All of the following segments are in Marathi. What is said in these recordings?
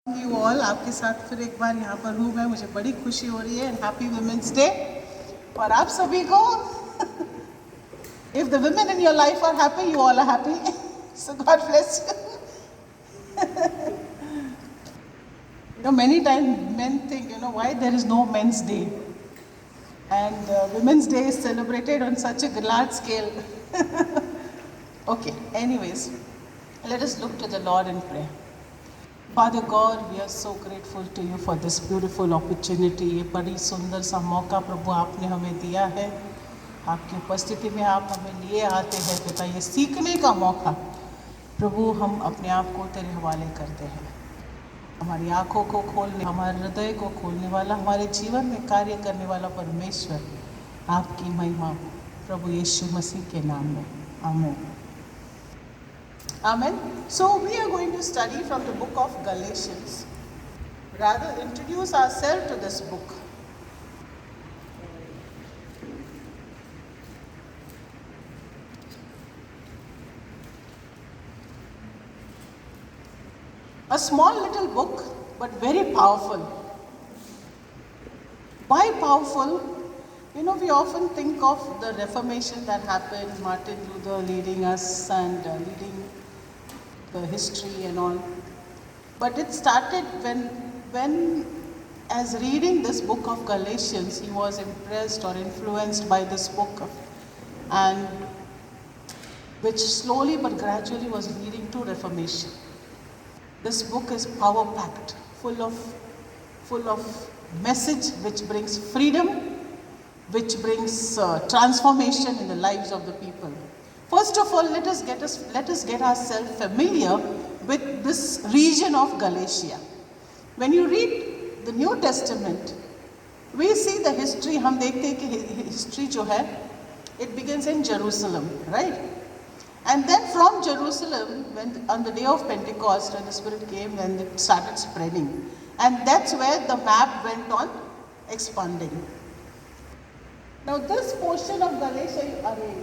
यू ऑल आपके साथ फिर एक बार यहाँ पर हूँ मैं, मुझे बड़ी खुशी हो रही है एंड हैप्पी वुमेन्स डे। और आप सभी को, if the women in your life are happy, you all are happy, so God bless you. Many times men think, why there is no men's day, and women's day is celebrated on such a large scale. Okay, anyways, let us look to the Lord in prayer. Father God, we are so grateful to you for this beautiful opportunity. ये बड़ी सुंदर सा मौका प्रभु आपने हमें दिया है। आपकी उपस्थिति में आप हमें लिए आते हैं पिता, ये सीखने का मौका प्रभु हम अपने आप को तेरे हवाले करते हैं। हमारी आँखों को खोलने, हमारे हृदय को खोलने वाला, हमारे जीवन में कार्य करने वाला परमेश्वर, आपकी महिमा प्रभु यीशु मसीह के नाम में, आमीन। Amen. So we are going to study from the book of Galatians. Rather introduce ourselves to this book. A small little book, but very powerful. Why powerful? We often think of the Reformation that happened, Martin Luther leading us and leading the history and all. But it started when as reading this book of Galatians, he was impressed or influenced by this book, and which slowly but gradually was leading to Reformation. This book is power packed, full of message which brings freedom, which brings transformation in the lives of the people. First of all, let us get ourselves familiar with this region of Galatia. When you read the New Testament, we see the history. हम देखते हैं कि history जो है, it begins in Jerusalem, right? And then from Jerusalem, when on the day of Pentecost, when the Spirit came, then it started spreading, and that's where the map went on expanding. Now this portion of Galatia,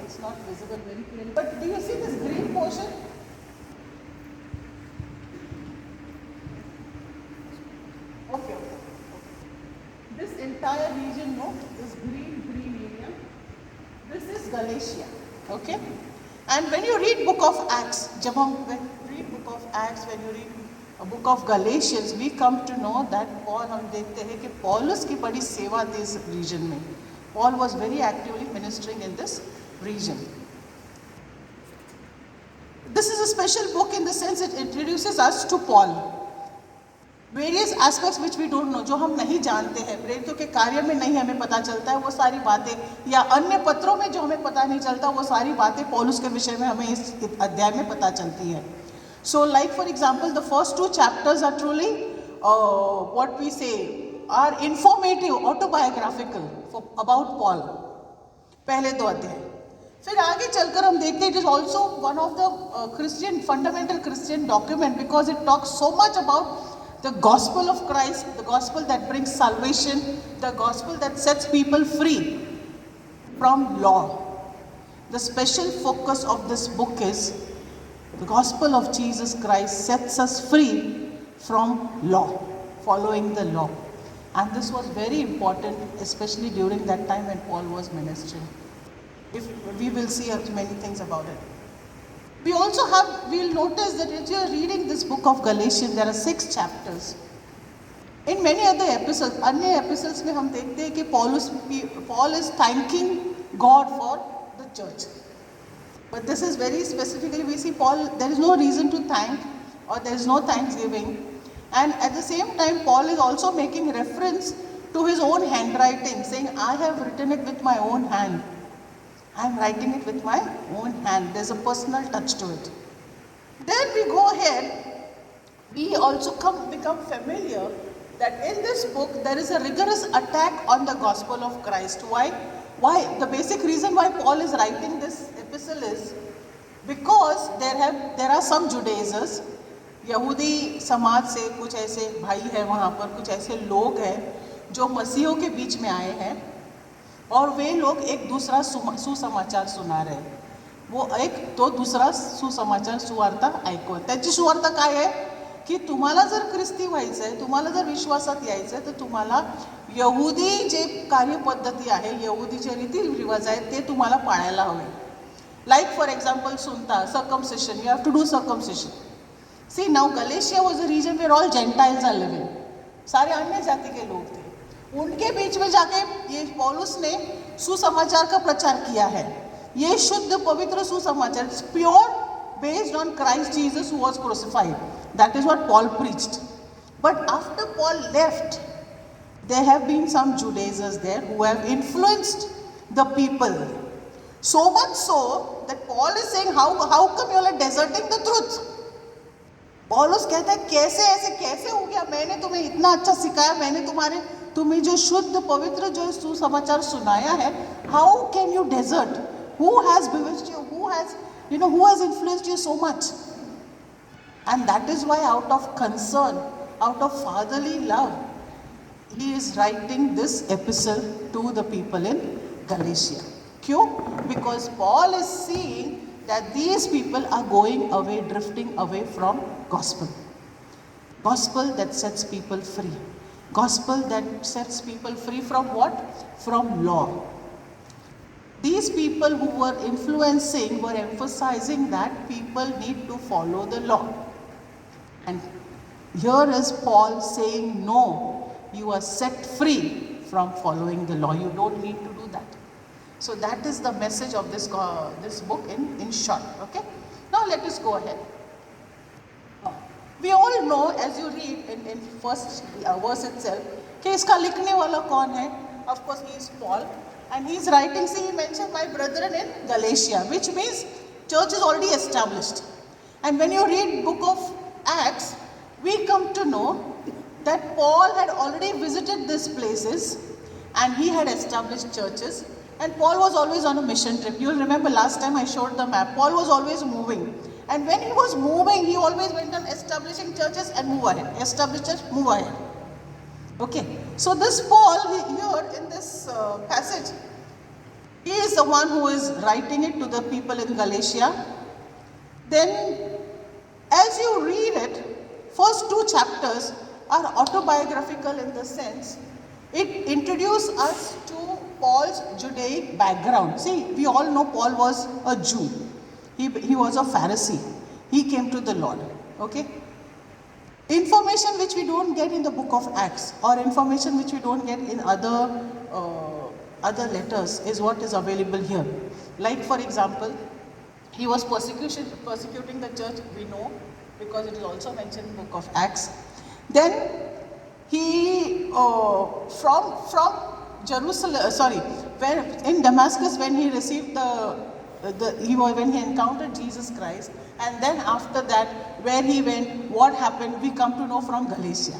it's not visible very clearly, but do you see this green portion? Okay. This entire region, this green area, this is Galatia, okay? And when you read book of Acts, when you read book of Acts, when you read a book of Galatians, we come to know that Paul, हम देखते हैं कि पौलुस की बड़ी सेवा थी इस region में. Paul was very actively ministering in this region. This is a special book in the sense it introduces us to Paul. Various aspects which we don't know, जो हम नहीं जानते हैं, प्रेरितों के कार्य में नहीं हमें पता चलता है, वो सारी बातें, या अन्य पत्रों में जो हमें पता नहीं चलता, वो सारी बातें पौलुस के विषय में हमें इस अध्याय में पता चलती है. So like for example, the first 2 chapters are truly what we say are informative, autobiographical about Paul. पहले 2 अध्याय. फिर आगे चलकर हम देखते हैं, it is also one of the fundamental Christian document, because it talks so much about the gospel of Christ, the gospel that brings salvation, the gospel that sets people free from law. The special focus of this book is the gospel of Jesus Christ sets us free from law, following the law. And this was very important, especially during that time when Paul was ministering. If we will see many things about it. We'll notice that if you are reading this book of Galatians, there are 6 chapters. In many other epistles, अन्य epistles में हम देखते हैं कि Paul is thanking God for the church. But this is very specifically, we see Paul, there is no reason to thank, or there is no thanksgiving. And at the same time, Paul is also making reference to his own handwriting, saying, I have written it with my own hand. I am writing it with my own hand. There's a personal touch to it. Then we go ahead, we also become familiar that in this book there is a rigorous attack on the gospel of Christ. Why? The basic reason why Paul is writing this epistle is because there are some Judaizers, यहूदी समाज से कुछ ऐसे भाई हैं वहाँ पर, कुछ ऐसे लोग हैं जो मसीहों के बीच में आए हैं, और वे लोग एक दूसरा सुसमाचार सुना रहे हैं. वो एक तो दूसरा सुसमाचार सुवार्ता ऐकून. त्याची सुवार्ता काय आहे की तुम्हाला जर ख्रिस्ती व्हायचं आहे, तुम्हाला जर विश्वासात यायचं आहे, तर तुम्हाला यहुदी जे कार्यपद्धती आहे, यहुदी जे रीतिरिवाज आहेत ते तुम्हाला पाळायला हवे. लाईक फॉर एक्झाम्पल सुनता circumcision, you have to do circumcision. See now Galatia was a region where all gentiles are living, सारे अन्य जाति के लोग थे. उनके बीच में जाके ये पौलुस ने सुसमाचार का प्रचार किया है. ये शुद्ध पवित्र सुसमाचार, pure based on Christ Jesus who was crucified. That is what Paul preached. But after Paul left, there have been some Judaizers there who have influenced the people. So much so that Paul is saying, how come you all are deserting the truth? पौलुस कहता है कैसे ऐसे कैसे हो गया, मैंने तुम्हें इतना अच्छा सिखाया, मैंने तुम्हें जो शुद्ध पवित्र जो सुसमाचार सुनाया है, how can you desert? Who has bewitched you? Who has influenced you so much? And that is why, out of concern, out of fatherly love, he is writing this epistle to the people in Galatia. Kyun? Because Paul is seeing that these people are going away, drifting away from gospel. Gospel that sets people free. Gospel that sets people free from what? From law. These people who were influencing were emphasizing that people need to follow the law. And here is Paul saying, no, you are set free from following the law. You don't need to do that. So that is the message of this book in short. Okay? Now let us go ahead. We all know, as you read in first verse itself, कि इसका लिखने वाला कौन है? Of course, he is Paul. And he is writing, see, he mentioned my brethren in Galatia, which means church is already established. And when you read book of Acts, we come to know that Paul had already visited these places and he had established churches. And Paul was always on a mission trip. You'll remember last time I showed the map. Paul was always moving. And when he was moving, he always went on establishing churches and move ahead. Establish church, move ahead. Okay, so this Paul here in this passage, he is the one who is writing it to the people in Galatia. Then, as you read it, first 2 chapters are autobiographical in the sense it introduces us to Paul's Judaic background. See, we all know Paul was a Jew. He was a Pharisee. He came to the Lord. Okay. Information which we don't get in the book of Acts, or information which we don't get in other letters, is what is available here. Like for example, he was persecuting the church, we know, because it is also mentioned in the book of Acts. Then he from Jerusalem, when in Damascus, when he received when he encountered Jesus Christ, and then after that, where he went, what happened, we come to know from Galatia.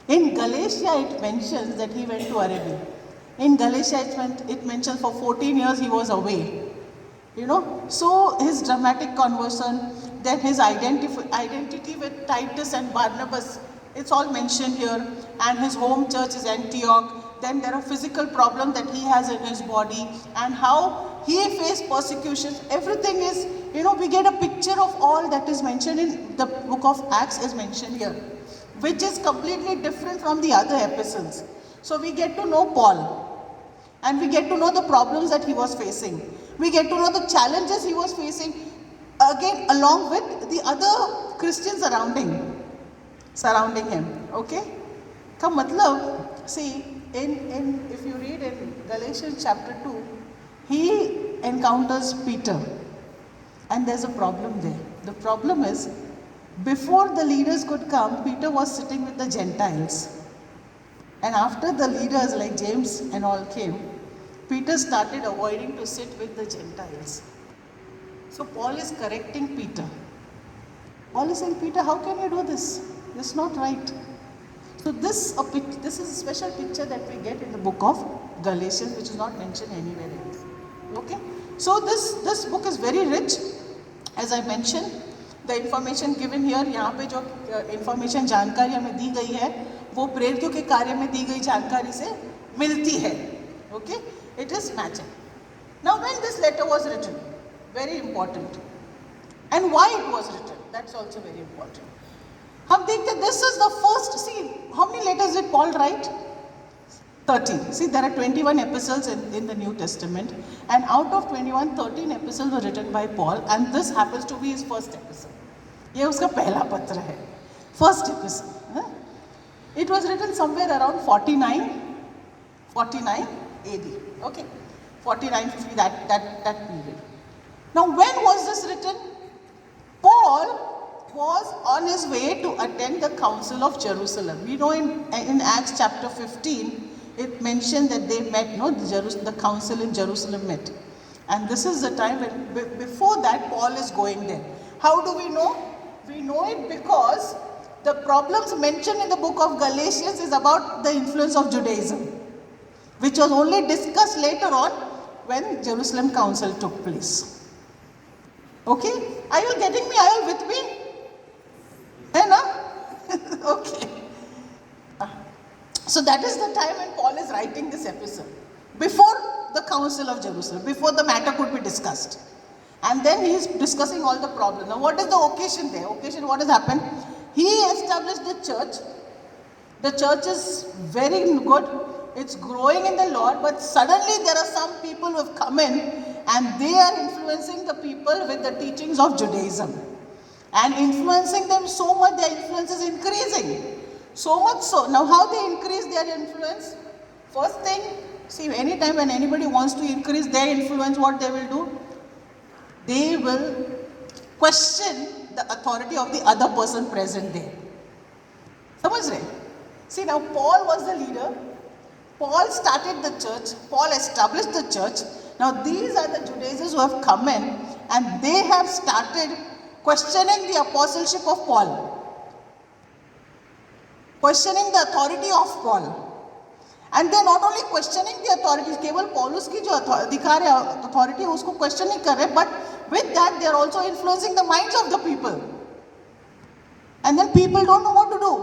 In Galatia, it mentions that he went to Arabia. In Galatia, it mentions for 14 years he was away. So his dramatic conversion, then his identity with Titus and Barnabas, it's all mentioned here. And his home church is Antioch. Then there are physical problems that he has in his body, and how he faced persecutions. Everything is, we get a picture of all that is mentioned in the book of Acts is mentioned here, which is completely different from the other epistles. So we get to know Paul, and we get to know the problems that he was facing. We get to know the challenges he was facing, again along with the other Christians surrounding him. Okay? Ka matlab, see, if you read in Galatians chapter 2, he encounters Peter, and there's a problem there. The problem is, before the leaders could come, Peter was sitting with the Gentiles. And after the leaders like James and all came, Peter started avoiding to sit with the Gentiles. So Paul is correcting Peter. Paul is saying, Peter, how can you do this? This is not right. So this is a special picture that we get in the book of Galatians, which is not mentioned anywhere else. Okay? So this book is very rich. As I mentioned, the information given here, यहाँ पे जो information जानकारी हमें दी गई है, वो प्रेरितों के कार्य में दी गई जानकारी से मिलती है. Okay? It is matching. Now when this letter was written, very important. And why it was written, that's also very important. हम देखते, this is the first, see, how many letters did Paul write? 13. See, there are 21 epistles in the New Testament, and out of 21, 13 epistles were written by Paul, and this happens to be his first epistle. ये उसका पहला पत्र है, first epistle. It was written somewhere around 49 AD. Okay, 49, 50, that period. Now, when was this written? Paul was on his way to attend the Council of Jerusalem. We know in Acts chapter 15, it mentioned that they met, no, the council in Jerusalem met. And this is the time when, before that, Paul is going there. How do we know? We know it because the problems mentioned in the book of Galatians is about the influence of Judaism, which was only discussed later on when Jerusalem Council took place. Okay? Are you getting me? Are you with me? Hey, no? Okay. So that is the time when Paul is writing this epistle. Before the Council of Jerusalem, before the matter could be discussed. And then he is discussing all the problems. Now what is the occasion there? Occasion, what has happened? He established the church. The church is very good. It's growing in the Lord. But suddenly there are some people who have come in and they are influencing the people with the teachings of Judaism. And influencing them so much, their influence is increasing. So much so. Now how they increase their influence? First thing, see, anytime when anybody wants to increase their influence, what they will do? They will question the authority of the other person present there. Samajh rahe? See, now Paul was the leader. Paul started the church. Paul established the church. Now these are the Judaizers who have come in and they have started questioning the apostleship of Paul. Questioning the authority of Paul. And they are not only questioning the authority, केवल पौलुस की जो दिखा रहे authority है उसको question नहीं कर रहे, but with that they are also influencing the minds of the people. And then people don't know what to do.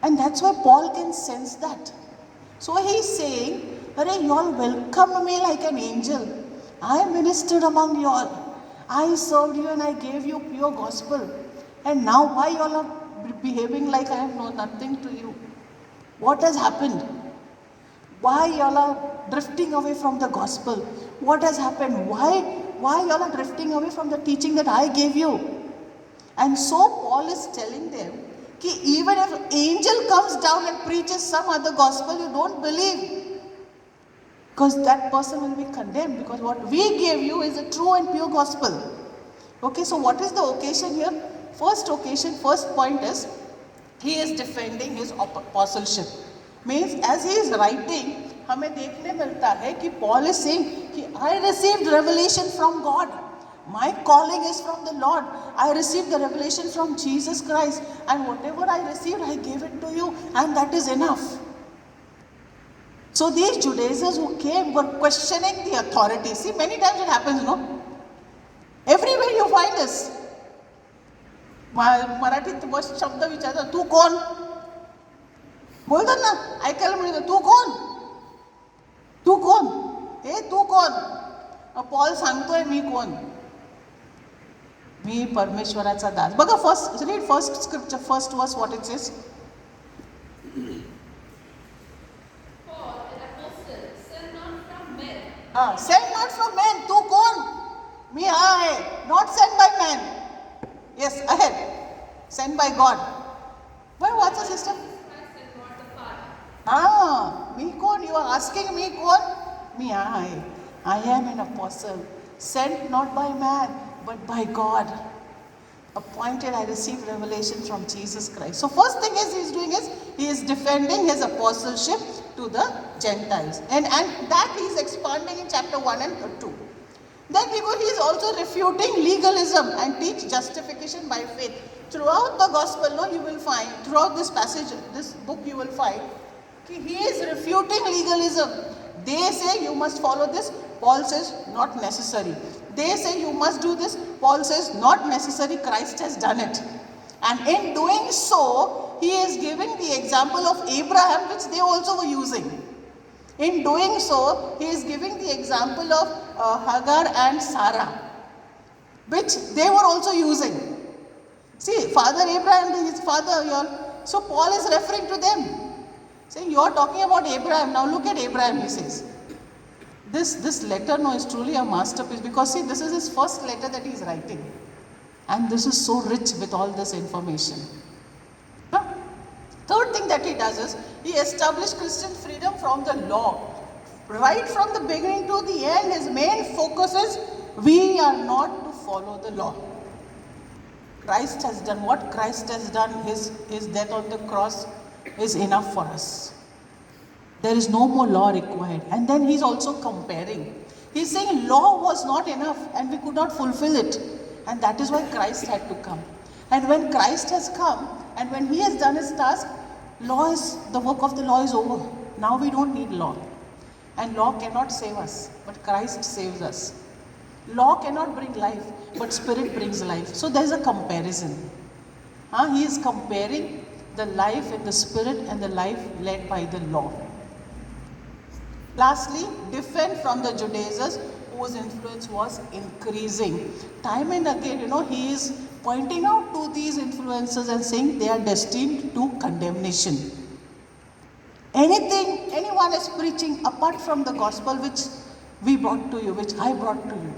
And that's why Paul can sense that. So he is saying, "Arey, you all welcomed me like an angel. I ministered among you all. I served you and I gave you pure gospel. And now why you all are behaving like I have known nothing to you? What has happened? Why you all are drifting away from the gospel? What has happened? Why you all are drifting away from the teaching that I gave you?" And so Paul is telling them, कि even if an angel comes down and preaches some other gospel, you don't believe. Because that person will be condemned. Because what we gave you is a true and pure gospel. Okay, so what is the occasion here? First occasion, first point is, he is defending his apostleship. Means as he is writing, हमें देखने मिलता है कि Paul is saying कि I received revelation from God. My calling is from the Lord. I received the revelation from Jesus Christ. And whatever I received, I gave it to you. And that is enough. So these Judaizers who came were questioning the authority. See, many times it happens, no? Everywhere you find this. मराठीत बस शब्द विचारतात, तू कोण? बोलतात ना, ऐकायला मिळतं, तू कोण? तू कोण? हे तू कोण? पॉल सांगतोय मी कोण? मी परमेश्वराचा दास. बघा first, read first scripture, first verse, what it says. Sent not from men. तू कोण? मी हा आहे. Not sent by man. Yes, ahead. Sent by God. Well, what's the system? Me kon? You are asking me kon? Me, I am an apostle. Sent not by man, but by God. Appointed, I received revelation from Jesus Christ. So first thing is he is doing is, he is defending his apostleship to the Gentiles. And that he is expanding in chapter 1 and 2. Then because he is also refuting legalism and teach justification by faith. Throughout the gospel, no, you will find, throughout this passage, this book you will find, he is refuting legalism. They say you must follow this, Paul says not necessary. They say you must do this, Paul says not necessary, Christ has done it. And in doing so, he is giving the example of Abraham, which they also were using. In doing so, he is giving the example of Hagar and Sarah, which they were also using. See, Father Abraham, his father, so Paul is referring to them. Saying, you are talking about Abraham, now look at Abraham, he says. This letter is truly a masterpiece, because see, this is his first letter that he is writing. And this is so rich with all this information. Third thing that he does is, he established Christian freedom from the law. Right from the beginning to the end, his main focus is, we are not to follow the law. Christ has done what Christ has done, his death on the cross is enough for us. There is no more law required. And then he's also comparing. He's saying law was not enough and we could not fulfill it. And that is why Christ had to come. And when Christ has come and when he has done his task, the work of the law is over. Now we don't need law. And law cannot save us, but Christ saves us. Law cannot bring life, but Spirit brings life. So there is a comparison. He is comparing the life in the Spirit and the life led by the law. Lastly, defend from the Judaizers whose influence was increasing. Time and again, he is pointing out to these influencers and saying they are destined to condemnation. Anyone is preaching apart from the gospel which we brought to you, which I brought to you,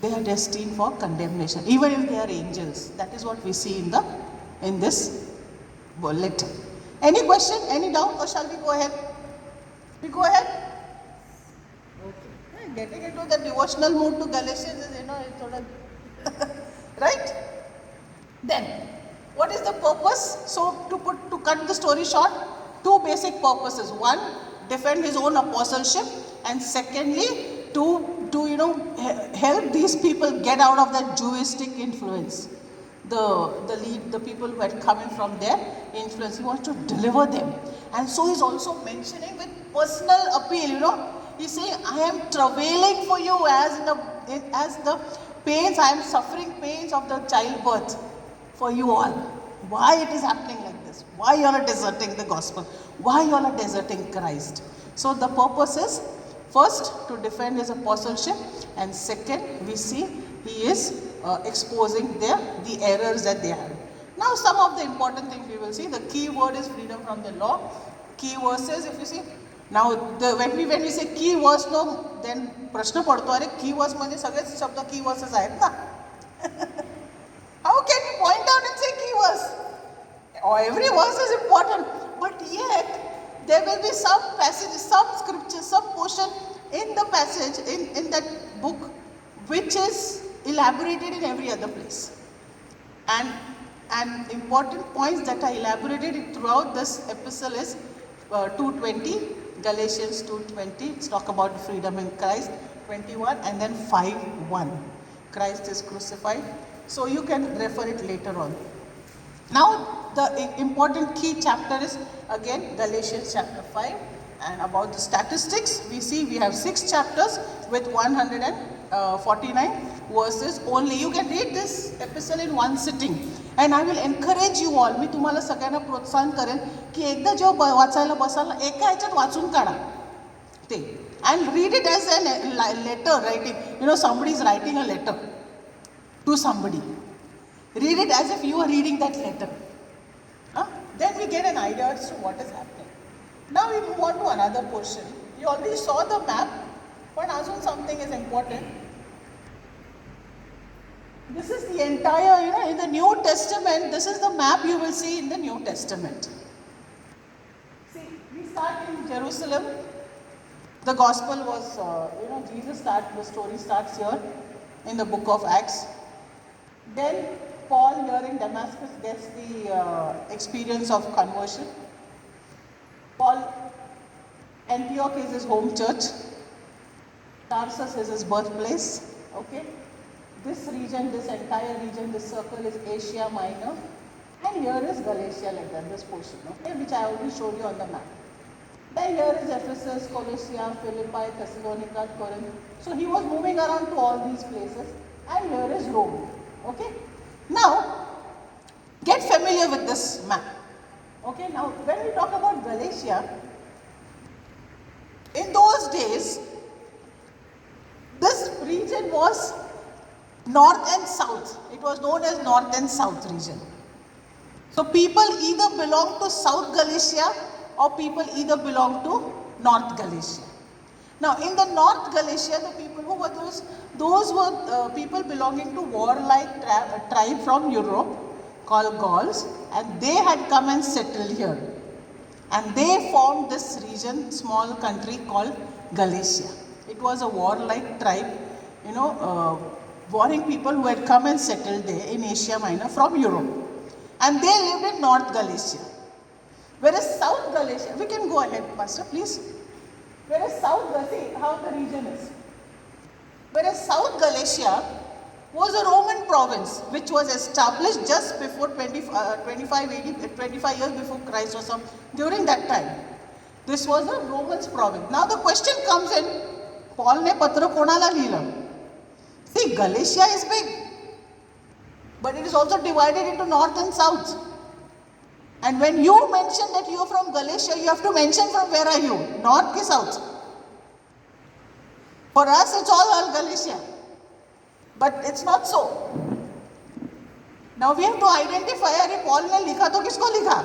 they are destined for condemnation, even if they are angels. That is what we see in this letter. Any question, any doubt, or shall we go ahead? We go ahead? Okay. Getting into the devotional mood to Galatians is, right? Then, what is the purpose? So, to cut the story short, two basic purposes. One, defend his own apostleship, and secondly, to help these people get out of that Jewistic influence. The people who had come in from their influence, he wants to deliver them. And so he's also mentioning with personal appeal, he's saying, I am travailing for you as the pains, I am suffering pains of the childbirth for you all. Why it is happening like this? Why you are deserting the gospel? Why you are deserting Christ? So the purpose is, first, to defend his apostleship, and second, we see he is exposing the errors that they have. Now, some of the important things we will see. The key word is freedom from the law. Key verses, if you see. Now, when we say key verse, then प्रश्न पडतो, अरे key verse म्हणजे सगळेच शब्द key verses आहेत ना. How can you point out and say key verse? Every verse is important, but yet there will be some passages, some scripture, some portion in the passage, in that book, which is elaborated in every other place. And important points that are elaborated throughout this epistle is 2:20, Galatians 2:20, it's talk about freedom in Christ, 21, and then 5:1, Christ is crucified. So you can refer it later on. Now the important key chapter is again Galatians chapter 5, and about the statistics, we have 6 chapters with 149 verses only. You can read this epistle in one sitting, and I will encourage you all, मी तुम्हाला सगळ्यांना प्रोत्साहन करेन की एकदा जेव्हा वाचायला बसाल ना, एका ह्याच्यात वाचून काढा ते, and read it as a letter writing. Somebody is writing a letter to somebody. Read it as if you are reading that letter. Then we get an idea as to what is happening. Now we move on to another portion. You already saw the map, but assume something is important. This is the entire, in the New Testament, this is the map you will see in the New Testament. See, we start in Jerusalem. The gospel was, the story starts here in the book of Acts. Then Paul here in Damascus gets the experience of conversion. Antioch is his home church. Tarsus is his birthplace. Okay. This region, this entire region, this circle is Asia Minor. And here is Galatia, like that, this portion, okay, which I already showed you on the map. Then here is Ephesus, Colossia, Philippi, Thessalonica, Corinth. So he was moving around to all these places. And here is Rome. Okay. Now, get familiar with this map. Okay, now when we talk about Galatia, in those days, this region was North and South. It was known as North and South region. So people either belong to South Galicia or people either belong to North Galicia. Now in the North Galicia, the people who were those were people belonging to warlike tribe from Europe called Gauls, and they had come and settled here. And they formed this region, small country called Galicia. It was a warlike tribe, warring people who had come and settled there in Asia Minor from Europe. And they lived in North Galicia. Whereas South Galicia, we can go ahead, Pastor, please. Whereas South Galicia, how the region is. Whereas South Galicia was a Roman province which was established just before 25 years before Christ or some, during that time. This was a Roman province. Now the question comes in, Paul ne patra konala lila? See, Galatia is big, but it is also divided into north and south. And when you mention that you are from Galatia, you have to mention from where are you, north or south. For us, it's all Galatia. But it's not so. Now we have to identify, अरे Paul ने लिखा तो किसको लिखा?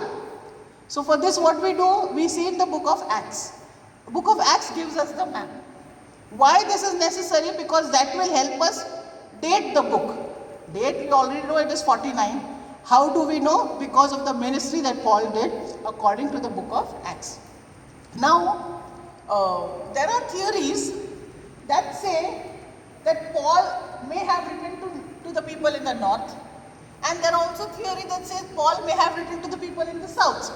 So for this what we do, we see in the book of Acts. The book of Acts gives us the map. Why this is necessary? Because that will help us date the book. Date, we already know it is 49. How do we know? Because of the ministry that Paul did according to the book of Acts. Now, there are theories that say that Paul may have written to the people in the north, and there are also theory that says Paul may have written to the people in the south.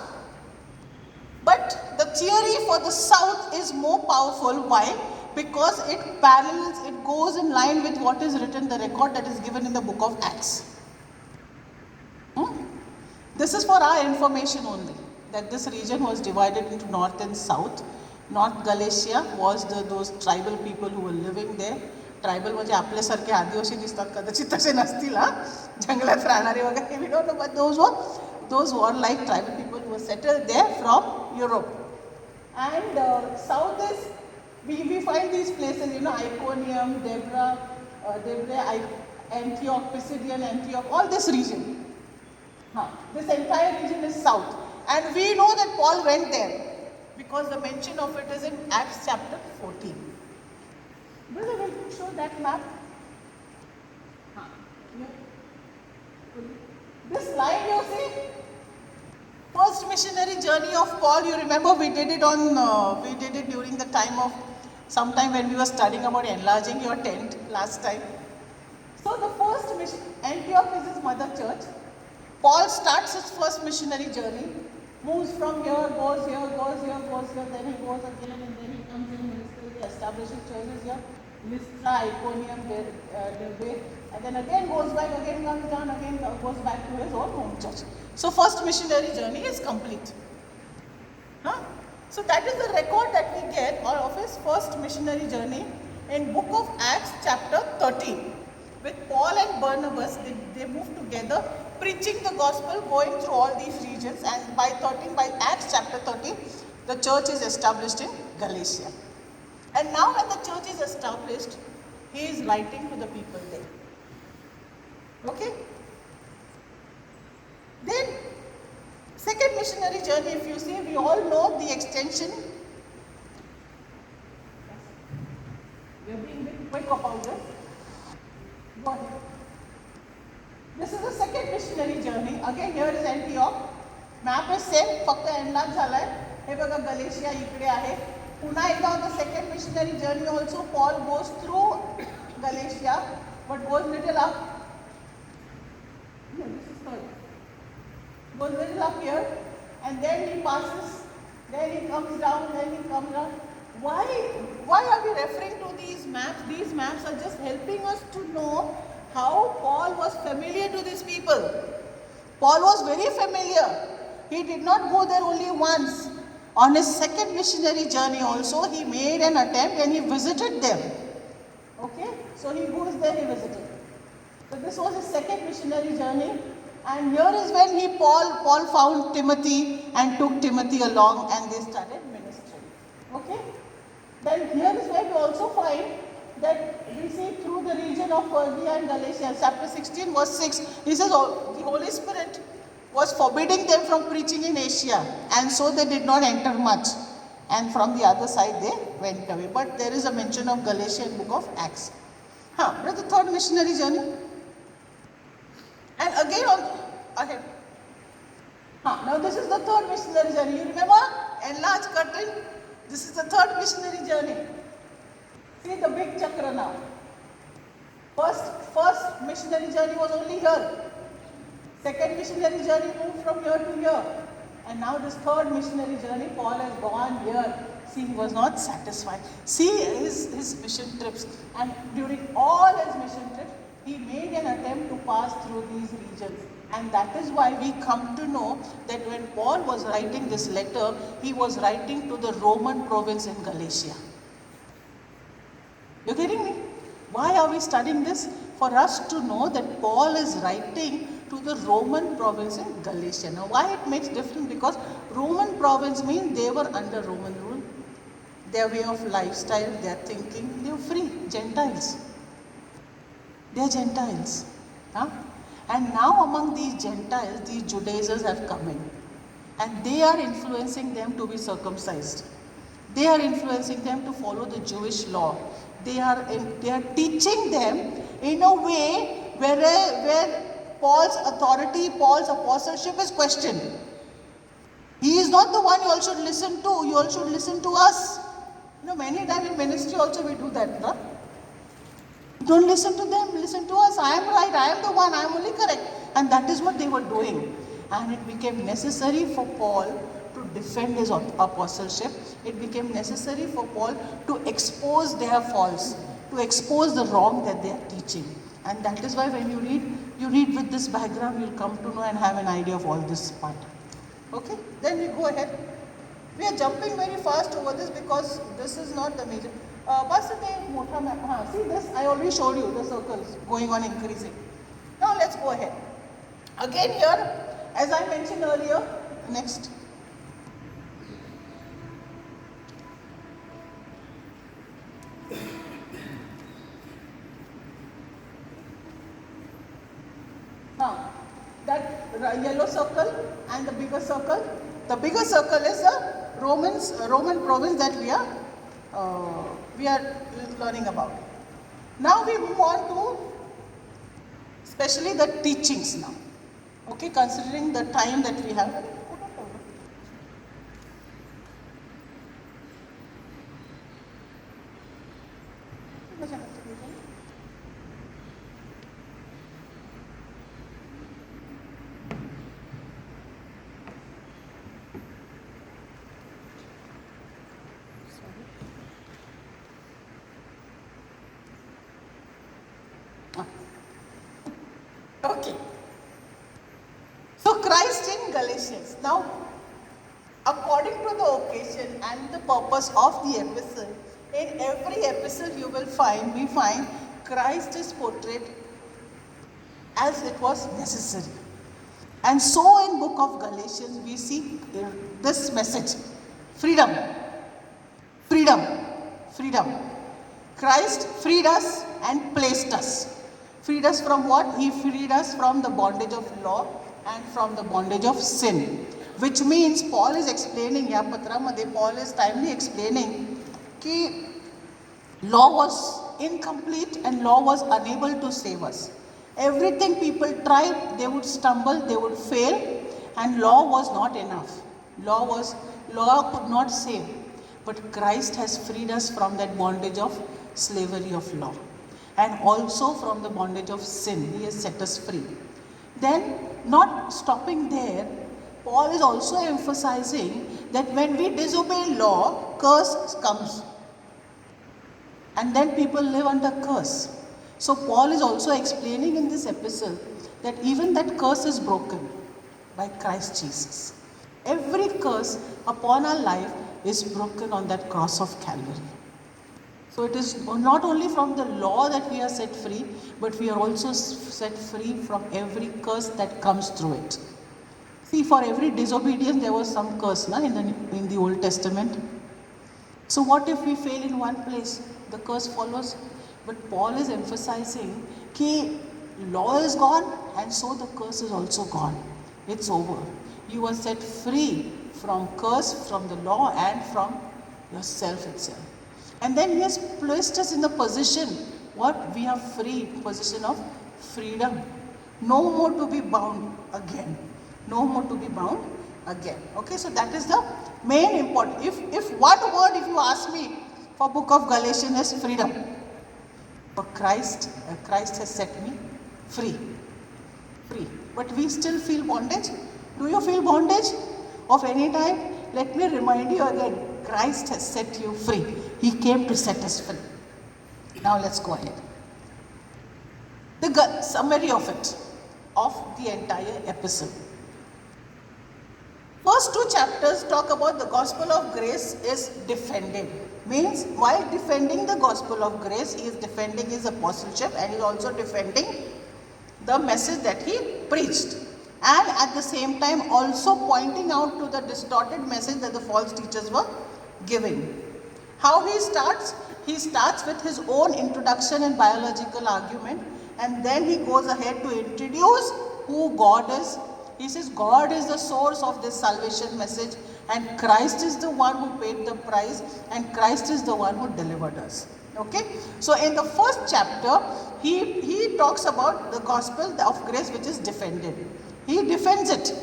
But the theory for the south is more powerful. Why? Because it parallels, it goes in line with what is written, the record that is given in the book of Acts. This is for our information only, that this region was divided into north and south. North Galicia was those tribal people who were living there. Tribal म्हणजे आपल्यासारखे आदिवासी दिसतात कदाचित तसे नसतील जंगलात राहणारे वगैरे we don't know but those were like tribal people were settled there from Europe and south is we find these places, Iconium, Debre, Antioch, Pisidian Antioch, all this region. This entire region is south, and we know that Paul went there because the mention of it is in Acts chapter 14. Brother, will you show that map? This line you see, first missionary journey of Paul. You remember we did it during the time of sometime when we were studying about enlarging your tent last time. So the first mission, Antioch is his mother church. Paul starts his first missionary journey, moves from here, goes here, goes here, goes here, then he goes again, and then he comes in ministry, he establishes churches here. Lystra, Iconium, Derbe, and then again goes back, again comes down, again goes back to his own home church. So first missionary journey is complete. So that is the record that we get of his first missionary journey in book of Acts chapter 13. With Paul and Barnabas, they moved together, preaching the gospel, going through all these regions, and by Acts chapter 13, the church is established in Galatia. And now when the church is established, he is writing to the people there. Okay? Then, second missionary journey, if you see, we all know the extension. We are being a bit quick about this. Go ahead. This is the second missionary journey. Again, here is Antioch. Map is same, फक्त enlarge झालाय. हे बघा गलेशिया इकडे आहे. पुन्हा एकदा on the second missionary journey also Paul goes through Galatia, but goes little up. No, this is third. Goes little up here, and then he passes. Then he comes down. Then he comes down. Why are we referring to these maps? These maps are just helping us to know how Paul was familiar to these people. Paul was very familiar. He did not go there only once. On his second missionary journey also, he made an attempt and he visited them. Okay? So he goes there, he visited. So this was his second missionary journey. And here is when Paul found Timothy and took Timothy along, and they started ministering. Okay? Then here is where we also find that we see through the region of Phrygia and Galatia, chapter 16, verse 6, he says, oh, the Holy Spirit was forbidding them from preaching in Asia, and so they did not enter much. And from the other side they went away. But there is a mention of Galatia in book of Acts. But the third missionary journey. And again ahead. Now this is the third missionary journey. You remember? Enlarged curtain. This is the third missionary journey. See the big chakra now. First missionary journey was only here. Second missionary journey moved from here to here. And now this third missionary journey, Paul has gone here. See, he was not satisfied. See his mission trips. And during all his mission trips, he made an attempt to pass through these regions. And that is why we come to know that when Paul was writing this letter, he was writing to the Roman province in Galatia. You getting me? Why are we studying this? For us to know that Paul is writing to the Roman province in Galatia. Now why it makes difference? Because Roman province means they were under Roman rule. Their way of lifestyle, their thinking, they were free, Gentiles. They are Gentiles. And now among these Gentiles, these Judaizers have come in. And they are influencing them to be circumcised. They are influencing them to follow the Jewish law. They are teaching them in a way where Paul's authority, Paul's apostleship is questioned. He is not the one you all should listen to. You all should listen to us. Many times in ministry also we do that. Don't listen to them, listen to us. I am right, I am the one, I am only correct. And that is what they were doing. And it became necessary for Paul to defend his apostleship. It became necessary for Paul to expose their faults, to expose the wrong that they are teaching. And that is why when you read with this background, you'll come to know and have an idea of all this part. Okay, then we go ahead. We are jumping very fast over this because this is not the major. See this, I already showed you the circles going on increasing. Now let's go ahead. Again here, as I mentioned earlier, next. That yellow circle and the bigger circle. The bigger circle is the Roman province that we are learning about. Now we move on to especially the teachings now. Okay, considering the time that we have. Okay. So Christ in Galatians. Now, according to the occasion and the purpose of the epistle, in every epistle we find Christ is portrayed as it was necessary. And so in book of Galatians we see this message: freedom, freedom, freedom. Christ freed us and placed us. Freed us from what? He freed us from the bondage of law and from the bondage of sin. Which means Paul is explaining, Paul is timely explaining that law was incomplete and law was unable to save us. Everything people tried, they would stumble, they would fail, and law was not enough. Law could not save. But Christ has freed us from that bondage of slavery of law. And also from the bondage of sin. He has set us free. Then, not stopping there, Paul is also emphasizing that when we disobey law, curse comes. And then people live under curse. So Paul is also explaining in this epistle that even that curse is broken by Christ Jesus. Every curse upon our life is broken on that cross of Calvary. So it is not only from the law that we are set free, but we are also set free from every curse that comes through it. See, for every disobedience there was some curse in the Old Testament. So what if we fail in one place? The curse follows. But Paul is emphasizing that law is gone and so the curse is also gone. It's over. You are set free from curse, from the law and from yourself itself. And then he has placed us in the position, what? We are free, position of freedom. No more to be bound again. No more to be bound again. Okay, so that is the main important. If one word, if you ask me, for book of Galatians is freedom. For Christ has set me free. Free. But we still feel bondage. Do you feel bondage of any type? Let me remind you again. Christ has set you free. He came to set us free. Now let's go ahead. The summary of it, of the entire epistle. First two chapters talk about the gospel of grace is defended. Means while defending the gospel of grace, he is defending his apostleship and he is also defending the message that he preached. And at the same time also pointing out to the distorted message that the false teachers were giving. How he starts? He starts with his own introduction and biological argument, and then he goes ahead to introduce who God is. He says God is the source of this salvation message and Christ is the one who paid the price and Christ is the one who delivered us. Okay, so in the first chapter he talks about the gospel of grace which is defended. He defends it.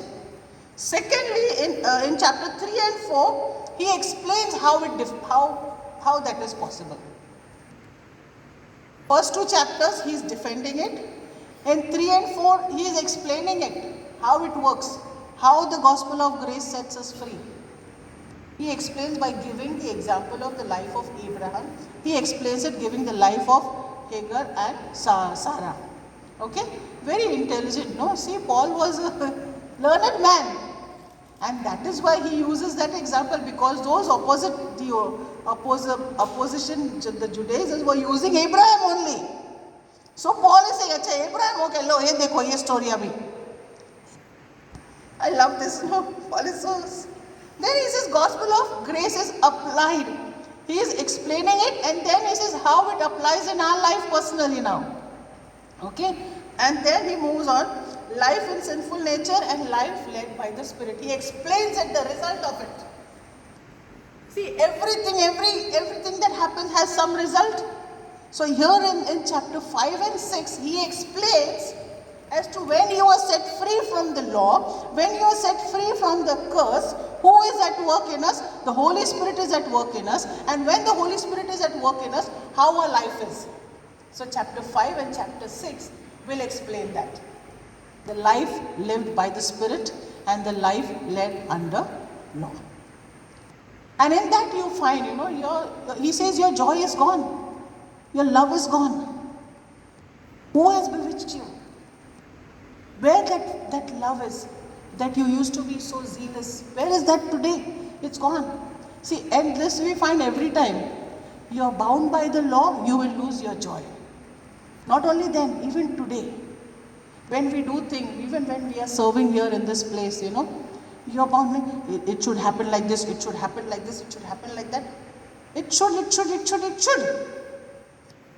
Secondly, in chapter 3 and 4 he explains how that is possible. First two chapters he is defending it. In 3 and 4 he is explaining it, how it works, how the gospel of grace sets us free. He explains by giving the example of the life of Abraham. He explains it giving the life of Hagar and Sarah. Okay, very intelligent. No, see, Paul was a learned man, and that is why he uses that example, because those opposition, the Judaizers were using Abraham only. So Paul is saying, "Acha Abraham, okay, lo, ye dekho, ye story abhi." I love this. No, Paul is so. Then he says, gospel of grace is applied. He is explaining it, and then he says how it applies in our life personally now. Okay, and then he moves on. Life in sinful nature and life led by the Spirit. He explains it, the result of it. See, everything that happens has some result. So here in chapter 5 and 6, he explains as to when you are set free from the law, when you are set free from the curse, who is at work in us? The Holy Spirit is at work in us. And when the Holy Spirit is at work in us, how our life is. So chapter 5 and chapter 6 will explain that. The life lived by the Spirit and the life led under law. And in that you find, he says your joy is gone. Your love is gone. Who has bewitched you? Where that love is, that you used to be so zealous, where is that today? It's gone. See, and this we find every time. You are bound by the law, you will lose your joy. Not only then, even today. When we do things, even when we are serving here in this place, you are bound, it should happen like this, it should happen like this, it should happen like that. It should.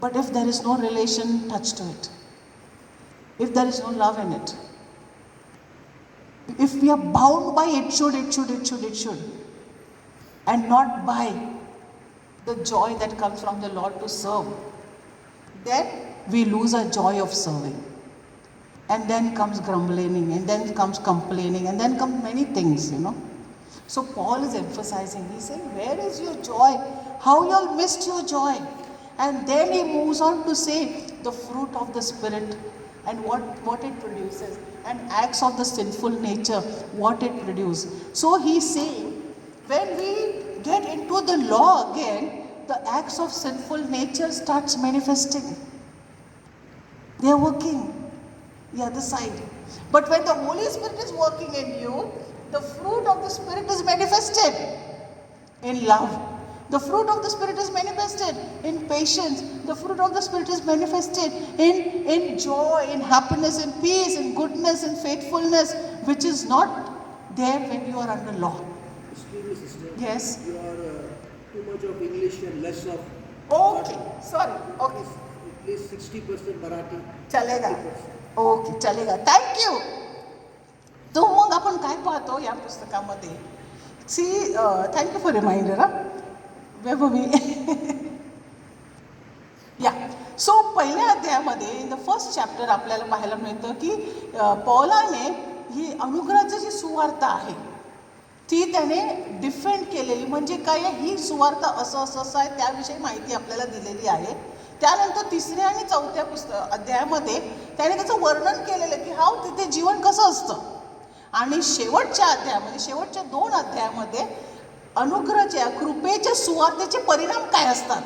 But if there is no relation touch to it, if there is no love in it, if we are bound by it should, and not by the joy that comes from the Lord to serve, then we lose our joy of serving. And then comes grumbling, and then comes complaining, and then come many things, So Paul is emphasizing, he's saying, where is your joy? How you all missed your joy? And then he moves on to say the fruit of the Spirit and what it produces, and acts of the sinful nature, what it produces. So he's saying, when we get into the law again, the acts of sinful nature starts manifesting. They are working the other side. But when the Holy Spirit is working in you, the fruit of the Spirit is manifested in love. The fruit of the Spirit is manifested in patience. The fruit of the Spirit is manifested in joy, in happiness, in peace, in goodness, in faithfulness, which is not there when you are under law. Excuse me, sister. Yes. You are too much of English and less of... Okay, sorry. Okay. least 60% Marathi. चलेगा 50%. ओके चलेगा थँक्यू. तो मग आपण काय पाहतो या पुस्तकामध्ये see thank you for reminder Vaibhavi. या सो पहिल्या अध्यायामध्ये इन द फर्स्ट चॅप्टर आपल्याला पाहायला मिळतं की पौलाने ही अनुग्रहाची जी सुवार्ता आहे ती त्याने डिफेंड केलेली. म्हणजे काय ही सुवार्ता असं आहे त्याविषयी माहिती आपल्याला दिलेली आहे. त्यानंतर तिसऱ्या आणि चौथ्या अध्यायामध्ये त्याने त्याचं वर्णन केलेलं की हा तिथे जीवन कसं असतं. आणि शेवटच्या अध्यायामध्ये शेवटच्या 2 अध्यायामध्ये अनुग्रहाच्या कृपेच्या सुवार्तेचे परिणाम काय असतात.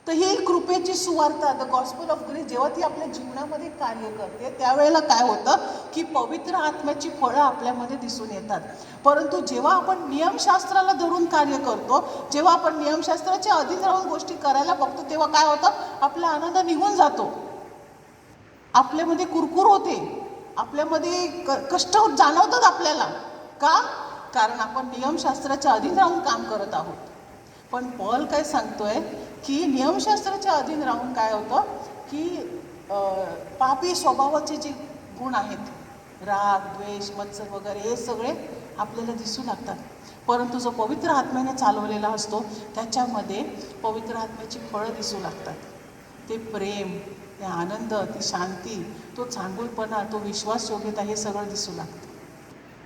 तर ही कृपेची सुवार्ता द गॉस्पेल ऑफ ग्रेस जेव्हा ती आपल्या जीवनामध्ये कार्य करते त्यावेळेला काय होतं की पवित्र आत्म्याची फळं आपल्यामध्ये दिसून येतात. परंतु जेव्हा आपण नियमशास्त्राला धरून कार्य करतो, जेव्हा आपण नियमशास्त्राच्या अधीन राहून गोष्टी करायला बघतो, तेव्हा काय होतं आपला आनंद निघून जातो, आपल्यामध्ये कुरकुर होते, आपल्यामध्ये कष्ट जाणवतात आपल्याला. का? कारण आपण नियमशास्त्राच्या अधीन राहून काम करत आहोत. पण पॉल काय सांगतोय की नियमशास्त्राच्या अधीन राहून काय होतं की पापी स्वभावाचे जे गुण आहेत, राग द्वेष मत्सर वगैरे हे सगळे आपल्याला दिसू लागतात. परंतु जो पवित्र आत्म्याने चालवलेला असतो त्याच्यामध्ये पवित्र आत्म्याची फळं दिसू लागतात. ते प्रेम, ते आनंद, ती शांती, तो चांगुलपणा, तो विश्वासयोग्यता हे सगळं दिसू लागतं.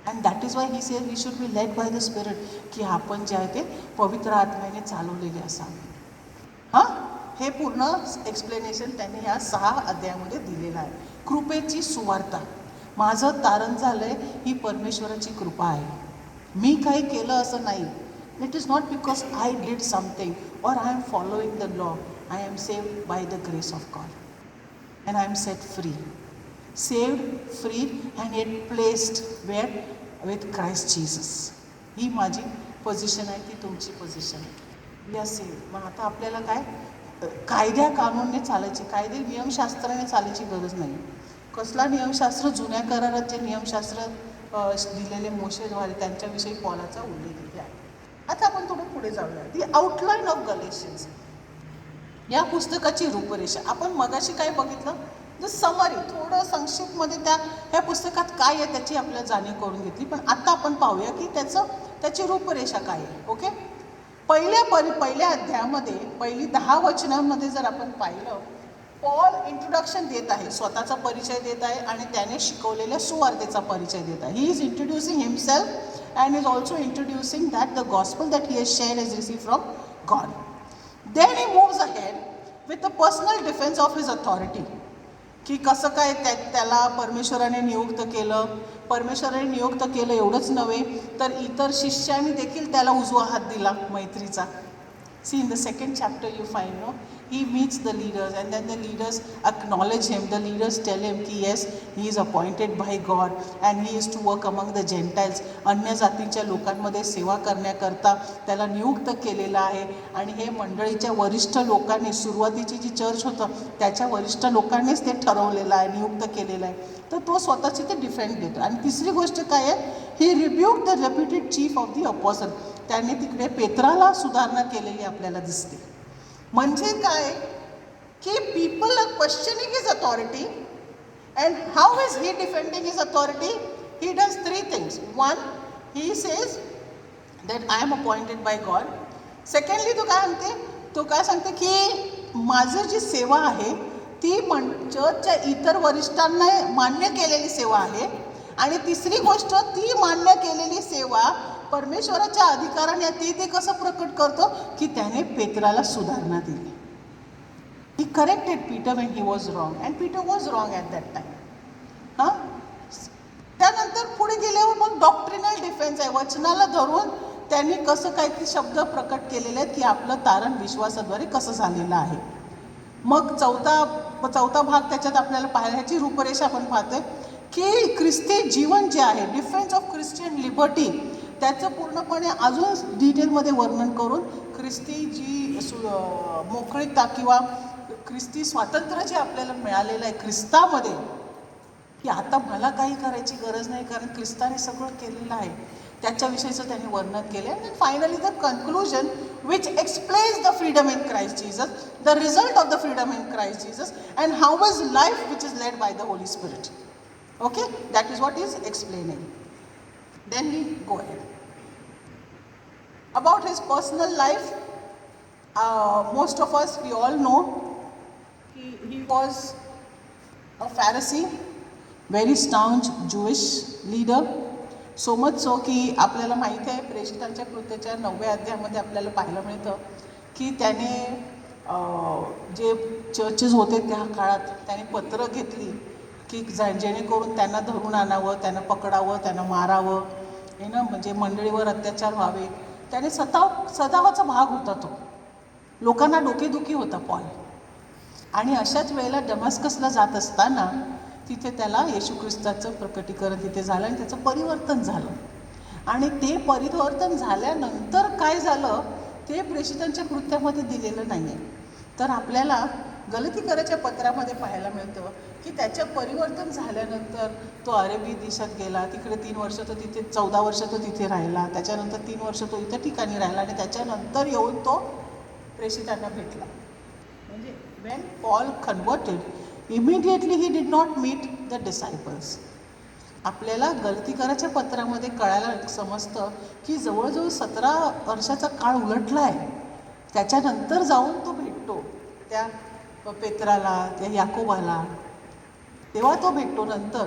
And that is why he says we should be led by the spirit, की आपण जे आहे ते पवित्र आत्म्याने चालवलेले असावे. हे पूर्ण एक्सप्लेनेशन त्यांनी ह्या 6 अध्यायामध्ये दिलेलं आहे. कृपेची सुवार्ता, माझं तारण झालं आहे ही परमेश्वराची कृपा आहे. मी काही केलं असं नाही. It is not because I did something or I am following the law. I am saved by the grace of God and I am set free. Saved, free and yet placed where with Christ Jesus. ही माझी पोझिशन आहे, ती तुमची पोझिशन आहे. यस. मग आता आपल्याला काय कायद्या कानूनने चालायची, कायदे नियमशास्त्राने चालायची गरज नाही. कसला नियमशास्त्र? जुन्या करारात जे नियमशास्त्र दिलेले मोशेद्वारे त्यांच्याविषयी पॉलाचा उल्लेख आहे. आता आपण थोडं पुढे जाऊया. दी आउटलाईन ऑफ गलेशियन्स या पुस्तकाची रूपरेषा. आपण मगाशी काय बघितलं, द समरी, थोडं संक्षिप्तमध्ये ह्या पुस्तकात काय आहे त्याची आपल्याला जाणीव करून घेतली. पण आता आपण पाहूया की त्याची रूपरेषा काय आहे. ओके. पहिल्या अध्यायामध्ये पहिली 10 वचनांमध्ये जर आपण पाहिलं, पॉल इंट्रोडक्शन देत आहे, स्वतःचा परिचय देत आहे आणि त्याने शिकवलेल्या सुवार्तेचा परिचय देत आहे. He is introducing himself and is also introducing that the gospel that he has shared is received from God. Then he moves ahead with the personal defence of his authority, की कसं काय त्याला परमेश्वराने नियुक्त केलं. परमेश्वराने नियुक्त केलं एवढंच नव्हे तर इतर शिष्यांनी देखील त्याला उजवा हात दिला मैत्रीचा. See in the second chapter you find no he meets the leaders and then the leaders acknowledge him. The leaders tell him ki yes, he is appointed by God and he is to work among the Gentiles. अन्य जातीच्या लोकांमध्ये सेवा करण्याकरता त्याला नियुक्त केलेलं आहे. आणि हे मंडळीच्या वरिष्ठ लोकांनी, सुरुवातीची जी चर्च होतं त्याच्या वरिष्ठ लोकांनीच ते ठरवलेलं आहे, नियुक्त केलेलं आहे. तर तो स्वतःची ते डिफेंड देतो. आणि तिसरी गोष्ट काय आहे, he rebuke the reputed chief of the apostle. त्यांनी तिकडे पेत्राला सुधारणा केलेली आपल्याला दिसते. म्हणजे काय की people are questioning his authority and how is he defending his authority. He does 3 things. 1, he says that I am appointed by God. Secondly तो काय सांगते की माझं जी सेवा आहे ती चर्चच्या इतर वरिष्ठांना मान्य केलेली सेवा आहे. आणि तिसरी गोष्ट, ती मान्य केलेली सेवा परमेश्वराच्या अधिकाराने ते कसं प्रकट करतो की त्याने पेत्राला सुधारणा दिली. He corrected Peter when he was wrong and Peter was wrong at that time. त्यानंतर पुढे गेल्यावर मग डॉक्ट्रिनल डिफेन्स आहे. वचनाला धरून त्यांनी कसं काय ते शब्द प्रकट केलेले आहेत की आपलं तारण विश्वासाद्वारे कसं झालेलं आहे. मग चौथा भाग त्याच्यात आपल्याला पाहायची रूपरेषा आपण पाहतोय की ख्रिस्ती जीवन जे आहे, डिफेन्स ऑफ ख्रिश्चियन लिबर्टी, त्याचं पूर्णपणे अजून डिटेलमध्ये वर्णन करून ख्रिस्ती जी मोकळीता किंवा ख्रिस्ती स्वातंत्र्य जे आपल्याला मिळालेलं आहे ख्रिस्तामध्ये, की आता मला काही करायची गरज नाही कारण ख्रिस्ताने सगळं केलेलं आहे. त्याच्याविषयीचं त्यांनी वर्णन केलं. And finally the conclusion which explains the freedom in Christ Jesus, the result of the freedom in Christ Jesus, and how is life which is laid by the Holy spirit. Okay, that is what he is explaining. Then we go ahead. About his personal life, most of us, we all know, he was a Pharisee, very staunch Jewish leader. So much so की आपल्याला माहिती आहे प्रेषितांच्या कृत्याच्या 9व्या अध्यायामध्ये आपल्याला पाहायला मिळतं की त्याने जे चर्चेस होते त्या काळात त्याने पत्र घेतली की जेणेकरून त्यांना धरून आणावं, त्यांना पकडावं, त्यांना मारावं, हे ना, म्हणजे मंडळीवर अत्याचार व्हावे. त्याने सतावाचा भाग होता तो. लोकांना डोकेदुखी होता पॉल. आणि अशाच वेळेला डमास्कसला जात असताना तिथे त्याला येशू ख्रिस्ताचं प्रकटीकरण तिथे झालं आणि त्याचं परिवर्तन झालं. आणि ते परिवर्तन झाल्यानंतर काय झालं ते प्रेषितांच्या कृत्यामध्ये दिलेलं नाही आहे. तर आपल्याला गलतीकराच्या पत्रामध्ये पाहायला मिळतं की त्याचं परिवर्तन झाल्यानंतर तो अरेबी देशात गेला. तिकडे 3 वर्ष तो तिथे 14 वर्ष तो तिथे राहिला. त्याच्यानंतर 3 वर्ष तो इतर ठिकाणी राहिला आणि त्याच्यानंतर येऊन तो प्रेषितांना भेटला. म्हणजे when Paul converted immediately he did not meet the disciples. आपल्याला गलतीकराच्या पत्रामध्ये कळायला समजतं की जवळजवळ 17 वर्षाचा काळ उलटला आहे. त्याच्यानंतर जाऊन तो भेटतो त्या पेत्राला, त्या याकोबाला, तेव्हा तो भेटतो नंतर.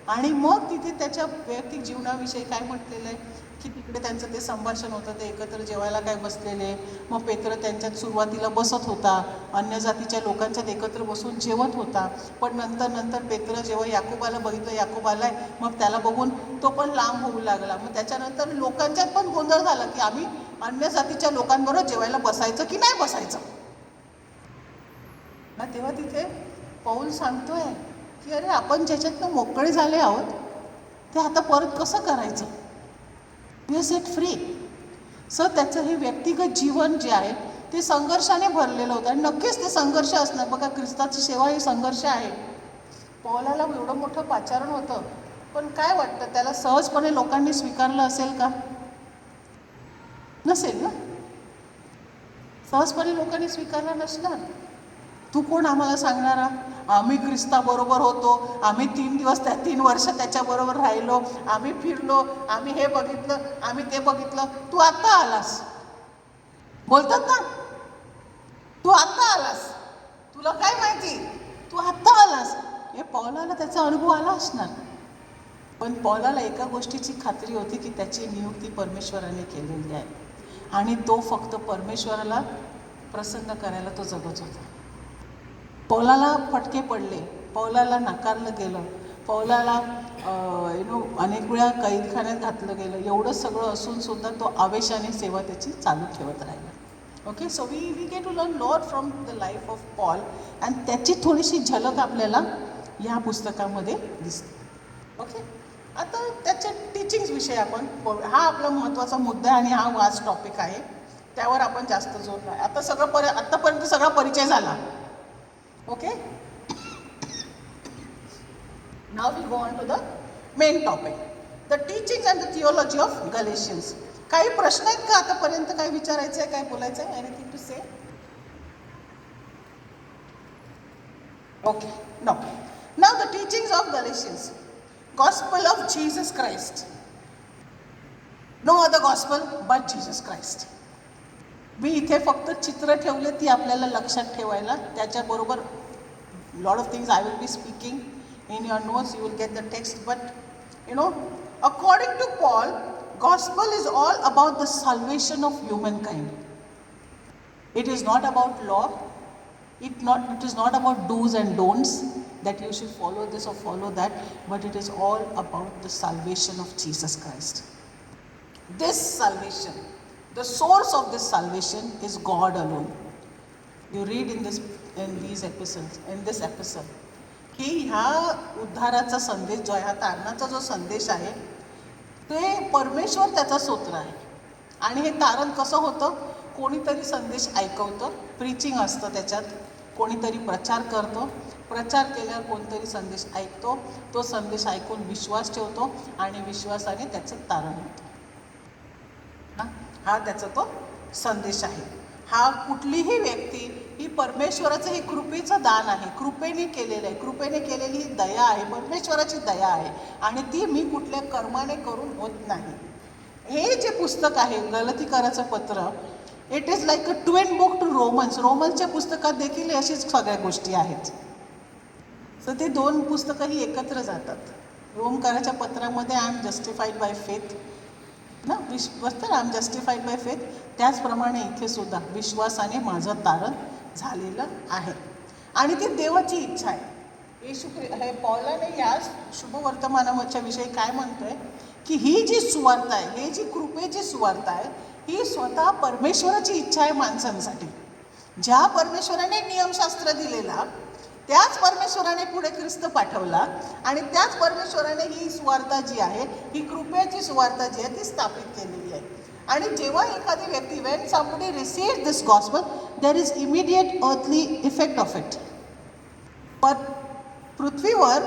आणि मग तिथे त्याच्या वैयक्तिक जीवनाविषयी काय म्हटलेलं आहे की तिकडे त्यांचं ते संभाषण होतं, ते एकत्र जेवायला काय बसलेले. मग पेत्र त्यांच्यात सुरुवातीला बसत होता, अन्य जातीच्या लोकांच्यात एकत्र बसून जेवत होता. पण नंतर पेत्र जेव्हा याकोबाला बघितलं, याकोब आलाय, मग त्याला बघून तो पण लांब होऊ लागला. मग त्याच्यानंतर लोकांच्यात पण गोंधळ झाला की आम्ही अन्य जातीच्या लोकांबरोबर जेवायला बसायचं की नाही बसायचं. ना तेव्हा तिथे पौल सांगतोय की अरे आपण ज्याच्यातनं मोकळे झाले आहोत ते आता परत कसं करायचं. We are set free. So त्याचं हे व्यक्तिगत जीवन जे आहे ते संघर्षाने भरलेलं होतं. आणि नक्कीच ते संघर्ष असणार. बघा, ख्रिस्ताची सेवा ही संघर्ष आहे. पौलाला एवढं मोठं पाचारण होतं, पण काय वाटतं त्याला सहजपणे लोकांनी स्वीकारलं असेल का? नसेल ना. सहजपणे लोकांनी स्वीकारलं नसणार. तू कोण आम्हाला सांगणारा? आम्ही ख्रिस्ताबरोबर होतो, आम्ही 3 वर्ष त्याच्याबरोबर राहिलो, आम्ही फिरलो, आम्ही हे बघितलं, आम्ही ते बघितलं. तू आत्ता आलास बोलतात ना, तू आत्ता आलास, तुला काय माहिती, तू आत्ता आलास. हे पौलाला त्याचा अनुभव आला असणार. पण पौलाला एका गोष्टीची खात्री होती की त्याची नियुक्ती परमेश्वराने केलेली आहे आणि तो फक्त परमेश्वराला प्रसन्न करायला तो जगत होता. पौलाला फटके पडले, पौलाला नाकारलं गेलं, पौलाला अनेक वेळा कैदखान्यात घातलं गेलं. एवढं सगळं असून सुद्धा तो आवेशाने सेवा त्याची चालू ठेवत राहिला. Okay, so we get to learn lot from the life of Paul. आणि त्याची थोडीशी झलक आपल्याला ह्या पुस्तकामध्ये दिसते. ओके, आता त्याच्या टीचिंग्सविषयी आपण हा आपला महत्त्वाचा मुद्दा आहे आणि हा वास्ट टॉपिक आहे, त्यावर आपण जास्त जोर नाही. आता आत्तापर्यंत सगळा परिचय झाला. Okay, now we go on to the main topic, the teachings and the theology of Galatians. काही प्रश्न आहेत का आतापर्यंत? काय विचारायचं आहे, काय बोलायचं आहे? Anything to say? Okay, now the teachings of Galatians. Gospel of Jesus Christ. No other gospel but Jesus Christ. मी इथे फक्त चित्र ठेवले ती आपल्याला लक्षात ठेवायला. त्याच्याबरोबर lot of things I will be speaking in your notes. You will get the text. But according to Paul, gospel is all about the salvation of humankind. It is not about law. It is not about do's and don'ts, that you should follow this or follow that, but it is all about the salvation of Jesus Christ. This salvation, the source of this salvation is God alone. You read in this epistle की ह्या उद्धाराचा संदेश जो आहे, हा तारणाचा जो संदेश आहे, ते परमेश्वर त्याचा स्तोत्र आहे. आणि हे तारण कसं होतं? कोणीतरी संदेश ऐकवतं, प्रीचिंग असतं त्याच्यात, कोणीतरी प्रचार करतो, प्रचार केल्यावर कोणतरी संदेश ऐकतो, तो संदेश ऐकून विश्वास ठेवतो आणि विश्वासाने त्याचं तारण होतं. हा त्याचा तो संदेश आहे. हा कुठलीही व्यक्ती ही परमेश्वराचं हे कृपेचं दान आहे, कृपेने केलेलं आहे, कृपेने केलेली ही दया आहे, परमेश्वराची दया आहे आणि ती मी कुठल्या कर्माने करून होत नाही. हे जे पुस्तक आहे गलतीकराचं पत्र, it is like a twin book to Romans. रोमन्सच्या पुस्तकात देखील अशीच सगळ्या गोष्टी आहेत. तर ते दोन पुस्तकं ही एकत्र जातात. रोमकराच्या पत्रामध्ये I am justified by faith ना, I am justified by faith, त्याचप्रमाणे इथे सुद्धा विश्वासाने माझं तारण झालेलं आहे आणि ती देवाची इच्छा आहे. येशू हे पौलाने या शुभवर्तमानाच्या विषयी काय म्हणतोय की ही जी सुवार्ता आहे, ही जी कृपेची सुवार्ता आहे, ही स्वतः परमेश्वराची इच्छा आहे माणसांसाठी. ज्या परमेश्वराने नियमशास्त्र दिलेला त्याच परमेश्वराने पुढे ख्रिस्त पाठवला आणि त्याच परमेश्वराने ही सुवार्ता जी आहे, ही कृपेची सुवार्ता जी आहे ती स्थापित केलेली आहे. आणि जेव्हा एखादी व्यक्ती, when somebody receive this gospel, there is immediate earthly effect of it. पर पृथ्वीवर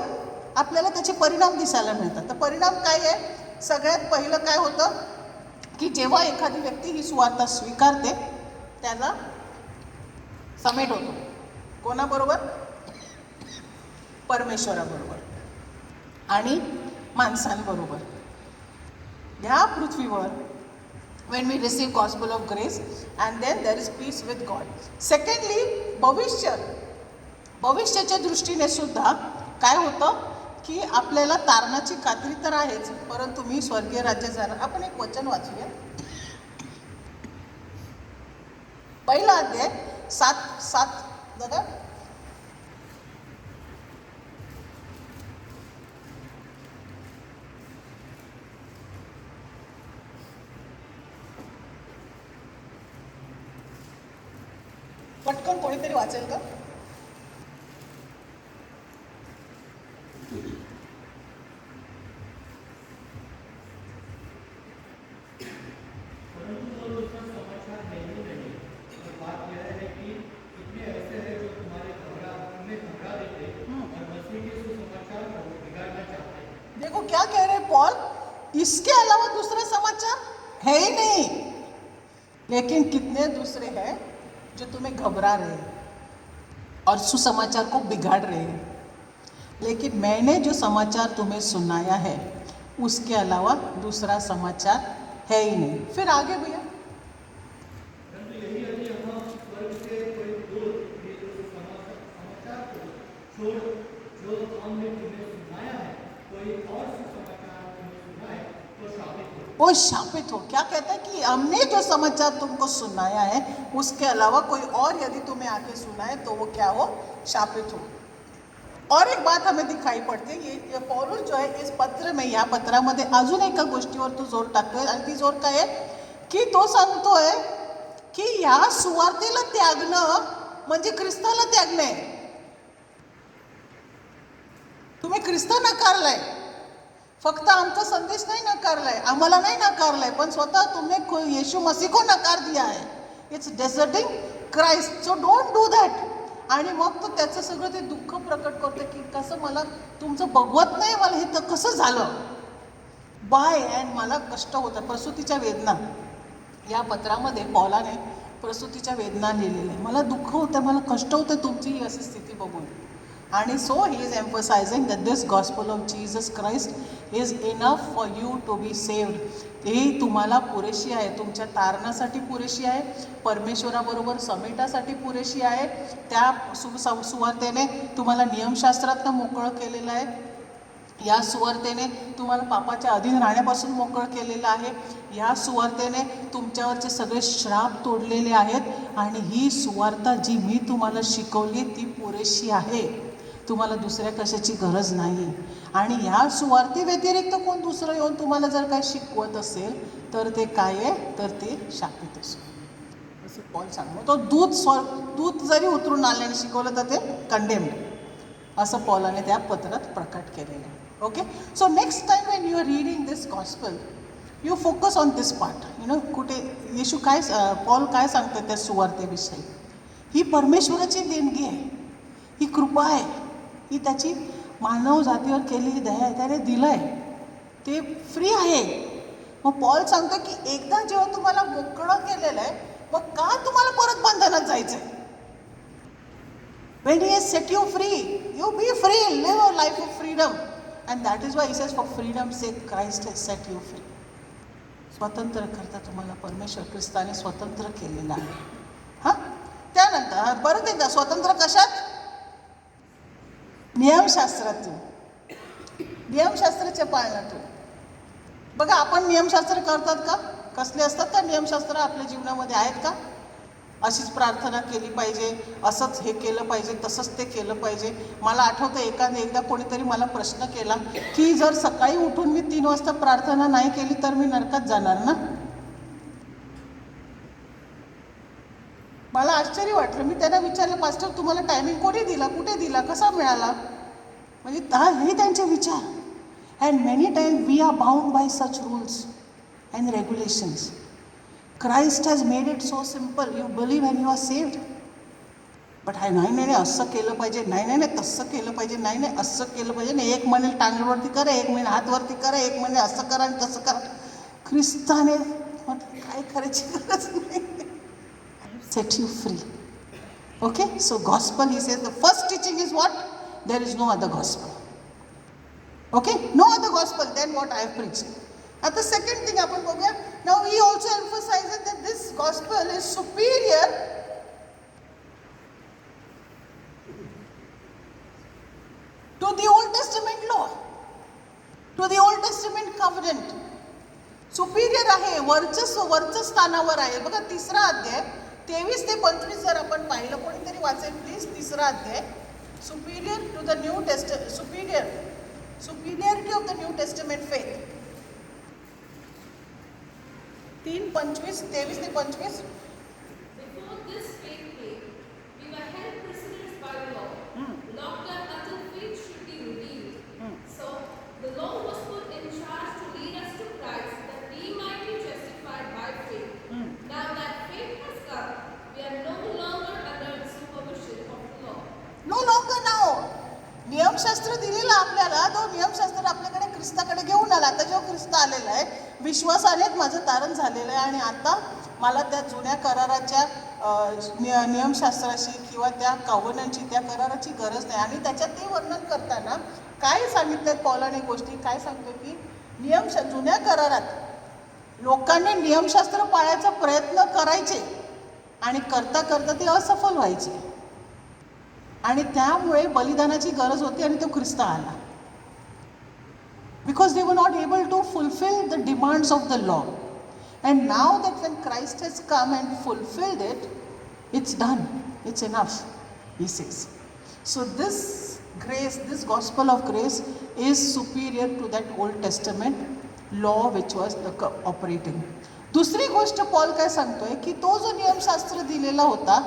आपल्याला त्याचे परिणाम दिसायला मिळतात. तर परिणाम काय आहे? सगळ्यात पहिलं काय होतं की जेव्हा एखादी व्यक्ती ही सुवार्ता स्वीकारते त्याला समेट होतो. कोणाबरोबर? परमेश्वराबरोबर आणि माणसांबरोबर. ह्या पृथ्वीवर when we receive gospel of grace and then there is peace with God. Secondly, भविष्याच्या दृष्टीने सुद्धा काय होतं की आपल्याला तारणाची खात्री तर आहेच, परंतु मी स्वर्गीय राज्यात जाणार. आपण एक वचन वाचूया. पहिला अध्याय 7 बघा. पटकन कोणीतरी वाचेल का? देखो क्या कह रहे पॉल, इसके अलावा दूसरा समाचार है ही नहीं. लेकिन कितने दूसरे हैं जो तुम्हें घबरा रहे हैं और सुसमाचार को बिगाड़ रहे हैं. लेकिन मैंने जो समाचार तुम्हें सुनाया है उसके अलावा दूसरा समाचार है ही नहीं. फिर आगे भैया. वो शापित हो. क्या कहता है कि हमने जो समाचार तुमको सुनाया है उसके अलावा कोई और यदि तुम्हें आके सुनाए तो वो क्या हो? शापित हो. और एक बात हमें दिखाई पडते, ये पौलुस जो आहे इस पत्र में, या पत्रामध्ये अजून एका गोष्टीवर तो जोर टाकतोय आणि ती जोर काय आहे की तो सांगतोय की या सुवार्तेला त्यागणं म्हणजे ख्रिस्ताला त्यागणे. तुम्ही ख्रिस्त नकारलाय, फक्त आमचा संदेश नाही नकारलाय, आम्हाला नाही नकारलाय, पण स्वतः तुम्ही येशू मसीह को नकार दिया है. It's deserting Christ. So don't do that. आणि मग तो त्याचं सगळं ते दुःख प्रकट करतो की कसं मला तुमचं बघवत नाही, मला हे तर कसं झालं बाय, अँड मला कष्ट होतं. प्रसूतीच्या वेदना या पत्रामध्ये पौलाने प्रसूतीच्या वेदना लिहिलेल्या आहे. मला दुःख होतं, मला कष्ट होतं तुमची ही अशी स्थिती बघून. आणि so he is emphasizing that this gospel of Jesus Christ is enough for you to be saved. ही तुम्हाला पुरेशी आहे, तुमच्या तारणासाठी पुरेशी आहे, परमेश्वराबरोबर समेटासाठी पुरेशी आहे. त्या सुवार्तेने तुम्हाला नियमशास्त्रातनं मोकळं केलेलं आहे. या सुवार्तेने तुम्हाला पापाच्या अधीन राहण्यापासून मोकळं केलेलं आहे. या सुवार्तेने तुमच्यावरचे सगळे श्राप तोडलेले आहेत आणि ही सुवार्ता जी मी तुम्हाला शिकवली ती पुरेशी आहे. तुम्हाला दुसऱ्या कशाची गरज नाही. आणि ह्या सुवार्ते व्यतिरिक्त कोण दुसरं येऊन तुम्हाला जर काही शिकवत असेल तर ते काय आहे, तर ते शापित असेल असं पॉल सांगतो. तो दूत जरी उतरून आल्याने शिकवलं तर ते कंडेम्ड असं पॉलाने त्या पत्रात प्रकट केलेलं आहे. Okay. So next time when you are reading this gospel you focus on this part. कुठे येशू काय, पॉल काय सांगतो त्या सुवार्तेविषयी. ही परमेश्वराची देणगी आहे, ही कृपा आहे, ही त्याची मानव जातीवर केलेली दया आहे, त्याने दिलं आहे, ते फ्री आहे. मग पॉल सांगतो की एकदा जेव्हा तुम्हाला मोकळं केलेलं आहे, मग का तुम्हाला परत बंधनात जायचं आहे? When he has set you free, you be free, live a life of freedom. And that is why he says, for freedom's sake, Christ has set you free. स्वतंत्र करता तुम्हाला परमेश्वर ख्रिस्ताने स्वतंत्र केलेलं आहे. हां, त्यानंतर परत एकदा स्वतंत्र कशात? नियमशास्त्रातून, नियमशास्त्राच्या पालनातून. बघा, आपण नियमशास्त्र करतात का? कसले असतात का नियमशास्त्र आपल्या जीवनामध्ये आहेत का? अशीच प्रार्थना केली पाहिजे, असंच हे केलं पाहिजे, तसंच ते केलं पाहिजे. मला आठवतं एकदा कोणीतरी मला प्रश्न केला की जर सकाळी उठून मी 3 वाजता प्रार्थना नाही केली तर मी नरकात जाणार ना? मला आश्चर्य वाटलं. मी त्यांना विचारलं, पास्टर तुम्हाला टायमिंग कोणी दिला, कुठे दिला, कसा मिळाला? म्हणजे हे त्यांचे विचार. And many time we are bound by such rules and regulations. Christ has made it so simple. You believe and you are saved. But नाही असं केलं पाहिजे, नाही तसं केलं पाहिजे, नाही असं केलं पाहिजे, नाही एक महिने टांगवरती करा, एक महिने हातवरती करा, एक महिने असं करा आणि तसं करा. ख्रिस्ताने म्हटलं काय करायची गरज नाही. Set you free. Okay? So gospel, he says, the first teaching is what? There is no other gospel. Okay? No other gospel than what I have preached. At the second thing आपण बघूया. Now he also emphasizes that this gospel is superior to the Old Testament law, to the Old Testament covenant. Superior आहे, वरच्या स्थानावर आहे. बघा 3रा अध्याय 23 ते 25 जर आपण पाहिलं, कोणीतरी वाचेल प्लीज. 3रा अध्याय, superior to the New Testament, superiority of the New Testament faith. 3:25, 23 ते 25. Before this faith came, we were held prisoners by the law, locked up until faith should be revealed. So the law was put in charge to lead us to Christ, that we might be justified by faith. Now that faith has come, we are no longer under the supervision of the law. No longer now. नियमशास्त्र दिलेला आपल्याला, तो नियमशास्त्र आपल्याकडे ख्रिस्ताकडे घेऊन आला. आता जेव्हा ख्रिस्त आलेला आहे, विश्वासानेच माझं तारण झालेलं आहे आणि आता मला त्या जुन्या कराराच्या नियमशास्त्राशी किंवा त्या कव्हनंटची, त्या कराराची गरज नाही. आणि त्याच्यात ते वर्णन करताना काय सांगितलं पौलाने गोष्टी, काय सांगतो की जुन्या करारात लोकांनी नियमशास्त्र पाळायचा प्रयत्न करायचे आणि करता करता ते असफल व्हायचे आणि त्यामुळे बलिदानाची गरज होती आणि तो ख्रिस्त आला. Because they were not able to fulfill the demands of the law. And now that when Christ has come and fulfilled it, it's done. It's enough, he says. So this grace, this gospel of grace is superior to that Old Testament law which was operating. दुसरी गोष्ट पॉल काय सांगतोय की तो जो नियमशास्त्र दिलेला होता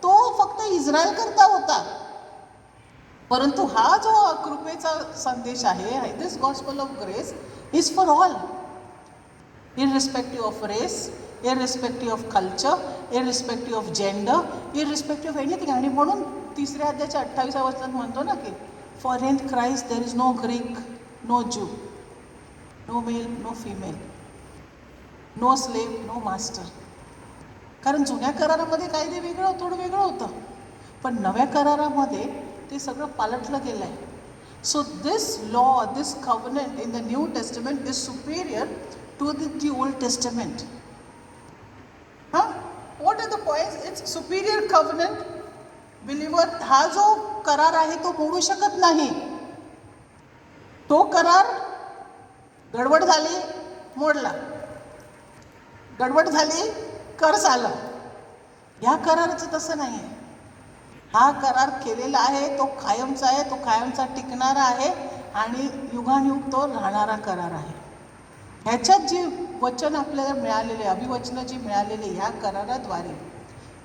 तो फक्त इस्रायल करता होता, परंतु हा जो कृपेचा संदेश आहे, this gospel of grace is for all, irrespective of race, irrespective of culture, irrespective of gender, irrespective of anything. आणि म्हणून 3ऱ्या अध्यायाच्या 28व्या वचनात म्हणतो ना की for in Christ there is no Greek, no Jew, no male, no female, no slave, no master. कारण जुन्या करारामध्ये कायदे वेगळं, थोडं वेगळं होतं, पण नव्या करारामध्ये ते सगळं पालटलं गेलं आहे. So this law, this कव्हनंट in the New testament is Superior to the Old Testament. What are the points? It's superior covenant. Believer हा जो करार आहे तो मोडू शकत नाही. तो करार गडबड झाली मोडला, गडबड झाली कर झाला. या कराराचं तसं नाही आहे. हा करार केलेला आहे, तो कायमचा आहे, तो कायमचा टिकणारा आहे आणि युगानुयुग तो राहणारा करार आहे. ह्याच्यात जी वचन आपल्याला मिळालेले, अभिवचनं जी मिळालेली ह्या कराराद्वारे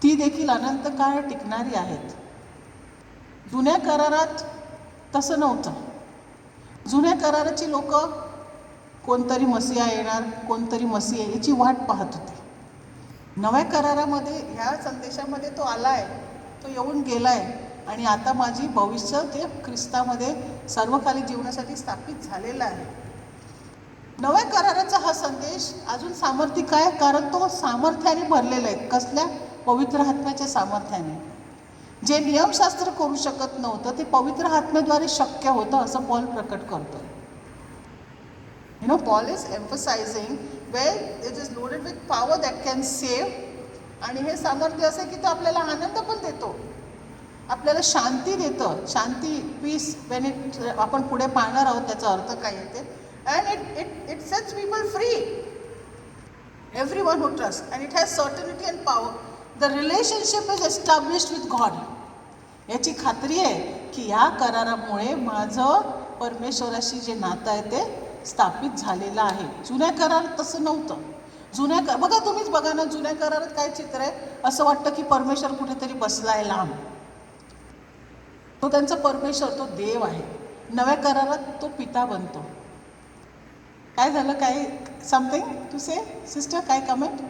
ती देखील अनंत काळ टिकणारी आहेत. जुन्या करारात तसं नव्हतं. जुन्या कराराची लोक कोणतरी मसीहा येणार, कोणतरी मसीहा याची वाट पाहत होती. नव्या करारामध्ये ह्या संदेशामध्ये तो आला आहे, तो येऊन गेला आहे आणि आता माझी भविष्य ते ख्रिस्तामध्ये सर्वकालिक जीवनासाठी स्थापित झालेलं आहे. नव्या कराराचा हा संदेश अजून सामर्थ्यिक आहे, कारण तो सामर्थ्याने भरलेला आहे. कसल्या? पवित्र आत्म्याच्या सामर्थ्याने. जे नियमशास्त्र करू शकत नव्हतं ते पवित्र आत्म्याद्वारे शक्य होतं, असं पॉल प्रकट करतो. Paul is emphasizing where it is loaded with power that can save. आणि हे सामर्थ्य असं की तो आपल्याला आनंद पण देतो, आपल्याला शांती देतं. शांती, पीस, वेन इट आपण पुढे पाहणार आहोत त्याचा अर्थ काय येते. And it sets people free, everyone who trusts, and it has certainty and power. The relationship is established with God. याची खात्री आहे की या करारामुळे माझं परमेश्वराशी जे नातं आहे ते स्थापित झालेलं आहे. जुन्या करारात तसं नव्हतं. बघा, तुम्हीच बघा ना, जुन्या करारात काय चित्र आहे, असं वाटतं की परमेश्वर कुठेतरी बसला आहे लांब. तो त्यांचा परमेश्वर, तो देव आहे. नव्या करारात तो पिता बनतो. काय झालं? काय समथिंग टू से सिस्टर? काय कमेंट?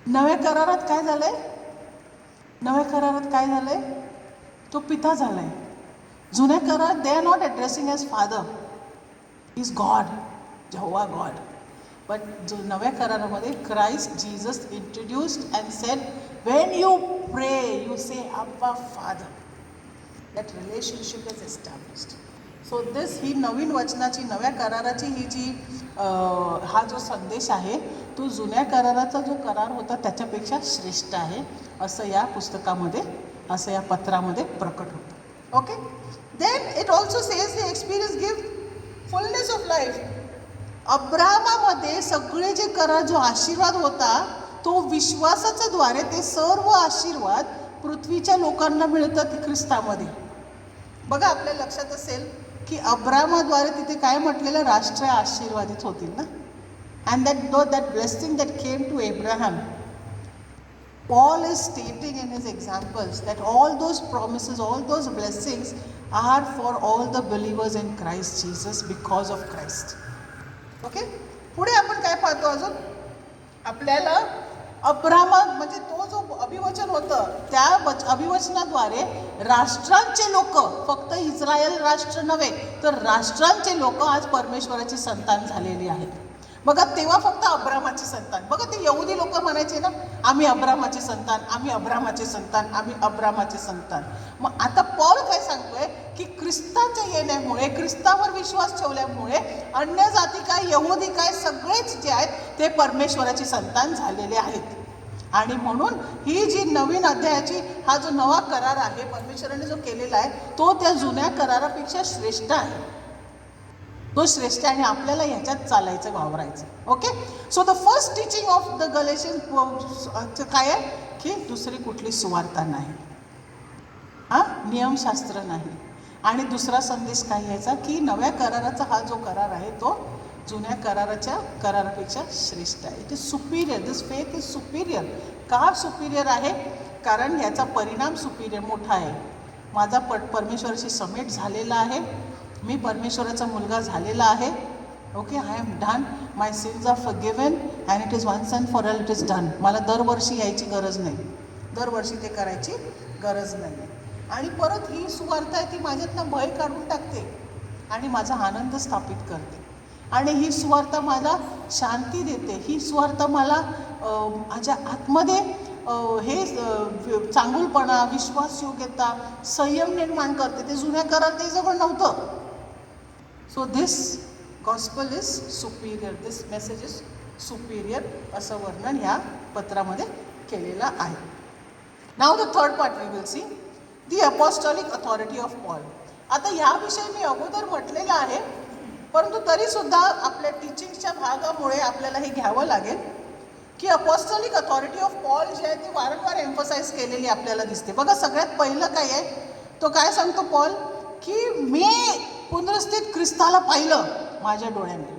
नव्या करारात काय झालंय? नव्या करारात काय झालंय? तो पिता झालाय. जुन्या करारात they are not addressing as father, is God, जेव्हा गॉड. बट जो नव्या करारामध्ये Christ Jesus introduced and said, when you pray you say अब्बा father. That relationship is established. So this, ही नवीन वचनाची, नव्या कराराची ही जी हा जो संदेश आहे तो जुन्या कराराचा जो करार होता त्याच्यापेक्षा श्रेष्ठ आहे, असं या पुस्तकामध्ये, असं या पत्रामध्ये प्रकट होतं. Okay. Then it also says the experience give fullness of life. अब्राहामामध्ये सगळे जे करार, जो आशीर्वाद होता, तो विश्वासाच्या द्वारे ते सर्व आशीर्वाद पृथ्वीच्या लोकांना मिळतात ख्रिस्तामध्ये. बघा, आपल्या लक्षात असेल की अब्राहामाद्वारे तिथे काय म्हटलेलं? राष्ट्र आशीर्वादित होतील ना. And that blessing that came to Abraham, Paul is stating in his examples that all those promises, all those blessings are for all the believers in Christ Jesus because of Christ. Okay. पुढे आपण काय पाहतो अजून? आपल्याला अब्रामा, म्हणजे तो जो अभिवचन होतं त्या अभिवचनाद्वारे राष्ट्रांचे लोक, फक्त इस्रायल राष्ट्र नव्हे तर राष्ट्रांचे लोक आज परमेश्वराची संतान झालेली आहेत. बघा, तेव्हा फक्त अब्रामाची संतान. बघा, ते यहुदी लोक म्हणायचे ना, आम्ही अब्रामाची संतान, आम्ही अब्रामाची संतान, आम्ही अब्रामाची संतान. मग आता पॉल काय सांगतोय की ख्रिस्ताच्या येण्यामुळे, ख्रिस्तावर विश्वास ठेवल्यामुळे अन्य जाती काय, यहुदी काय, सगळेच जे आहेत ते परमेश्वराची संतान झालेले आहेत. आणि म्हणून ही जी नवीन अध्यायाची, हा जो नवा करार आहे परमेश्वराने जो केलेला आहे, तो त्या जुन्या करारापेक्षा श्रेष्ठ आहे. तो श्रेष्ठ आहे आणि आपल्याला ह्याच्यात चालायचं, वावरायचं. Okay. So the first teaching of the Galatian काय आहे की दुसरी कुठली सुवार्ता नाही, नियमशास्त्र नाही. आणि दुसरा संदेश काय यायचा की नव्या कराराचा हा जो करार आहे तो जुन्या कराराच्या करारापेक्षा श्रेष्ठ आहे. It is superior. This faith is Superior. का सुपिरियर आहे? कारण याचा परिणाम सुपिरियर, मोठा आहे. माझा परमेश्वराशी समेट झालेला आहे, मी परमेश्वराचा मुलगा झालेला आहे. Okay. I am done, my sins are forgiven and it is once and for all it is done. मला दरवर्षी यायची गरज नाही, दरवर्षी ते करायची गरज नाही. आणि परत ही सुवार्ता आहे ती माझ्यातनं भय काढून टाकते आणि माझा आनंद स्थापित करते. आणि ही सुवार्ता मला शांती देते. ही सुवार्ता मला माझ्या आतमध्ये हे चांगुलपणा, विश्वासयोग्यता, संयम निर्माण करते. ते जुन्या करारात ते सगळं नव्हतं. So this gospel is superior, this message is superior, असं वर्णन ह्या पत्रामध्ये केलेलं आहे. Now the third part we will see the apostolic authority of Paul. आता ह्याविषयी मी अगोदर म्हटलेलं आहे, परंतु तरीसुद्धा आपल्या टीचिंगच्या भागामुळे आपल्याला हे घ्यावं लागेल की अपॉस्टॉलिक अथॉरिटी ऑफ पॉल जे आहे ती वारंवार एम्फसाइज केलेली आपल्याला दिसते. बघा, सगळ्यात पहिलं काय आहे, तो काय सांगतो पॉल की मी पुनरुस्थित ख्रिस्ताला पाहिलं माझ्या डोळ्याने.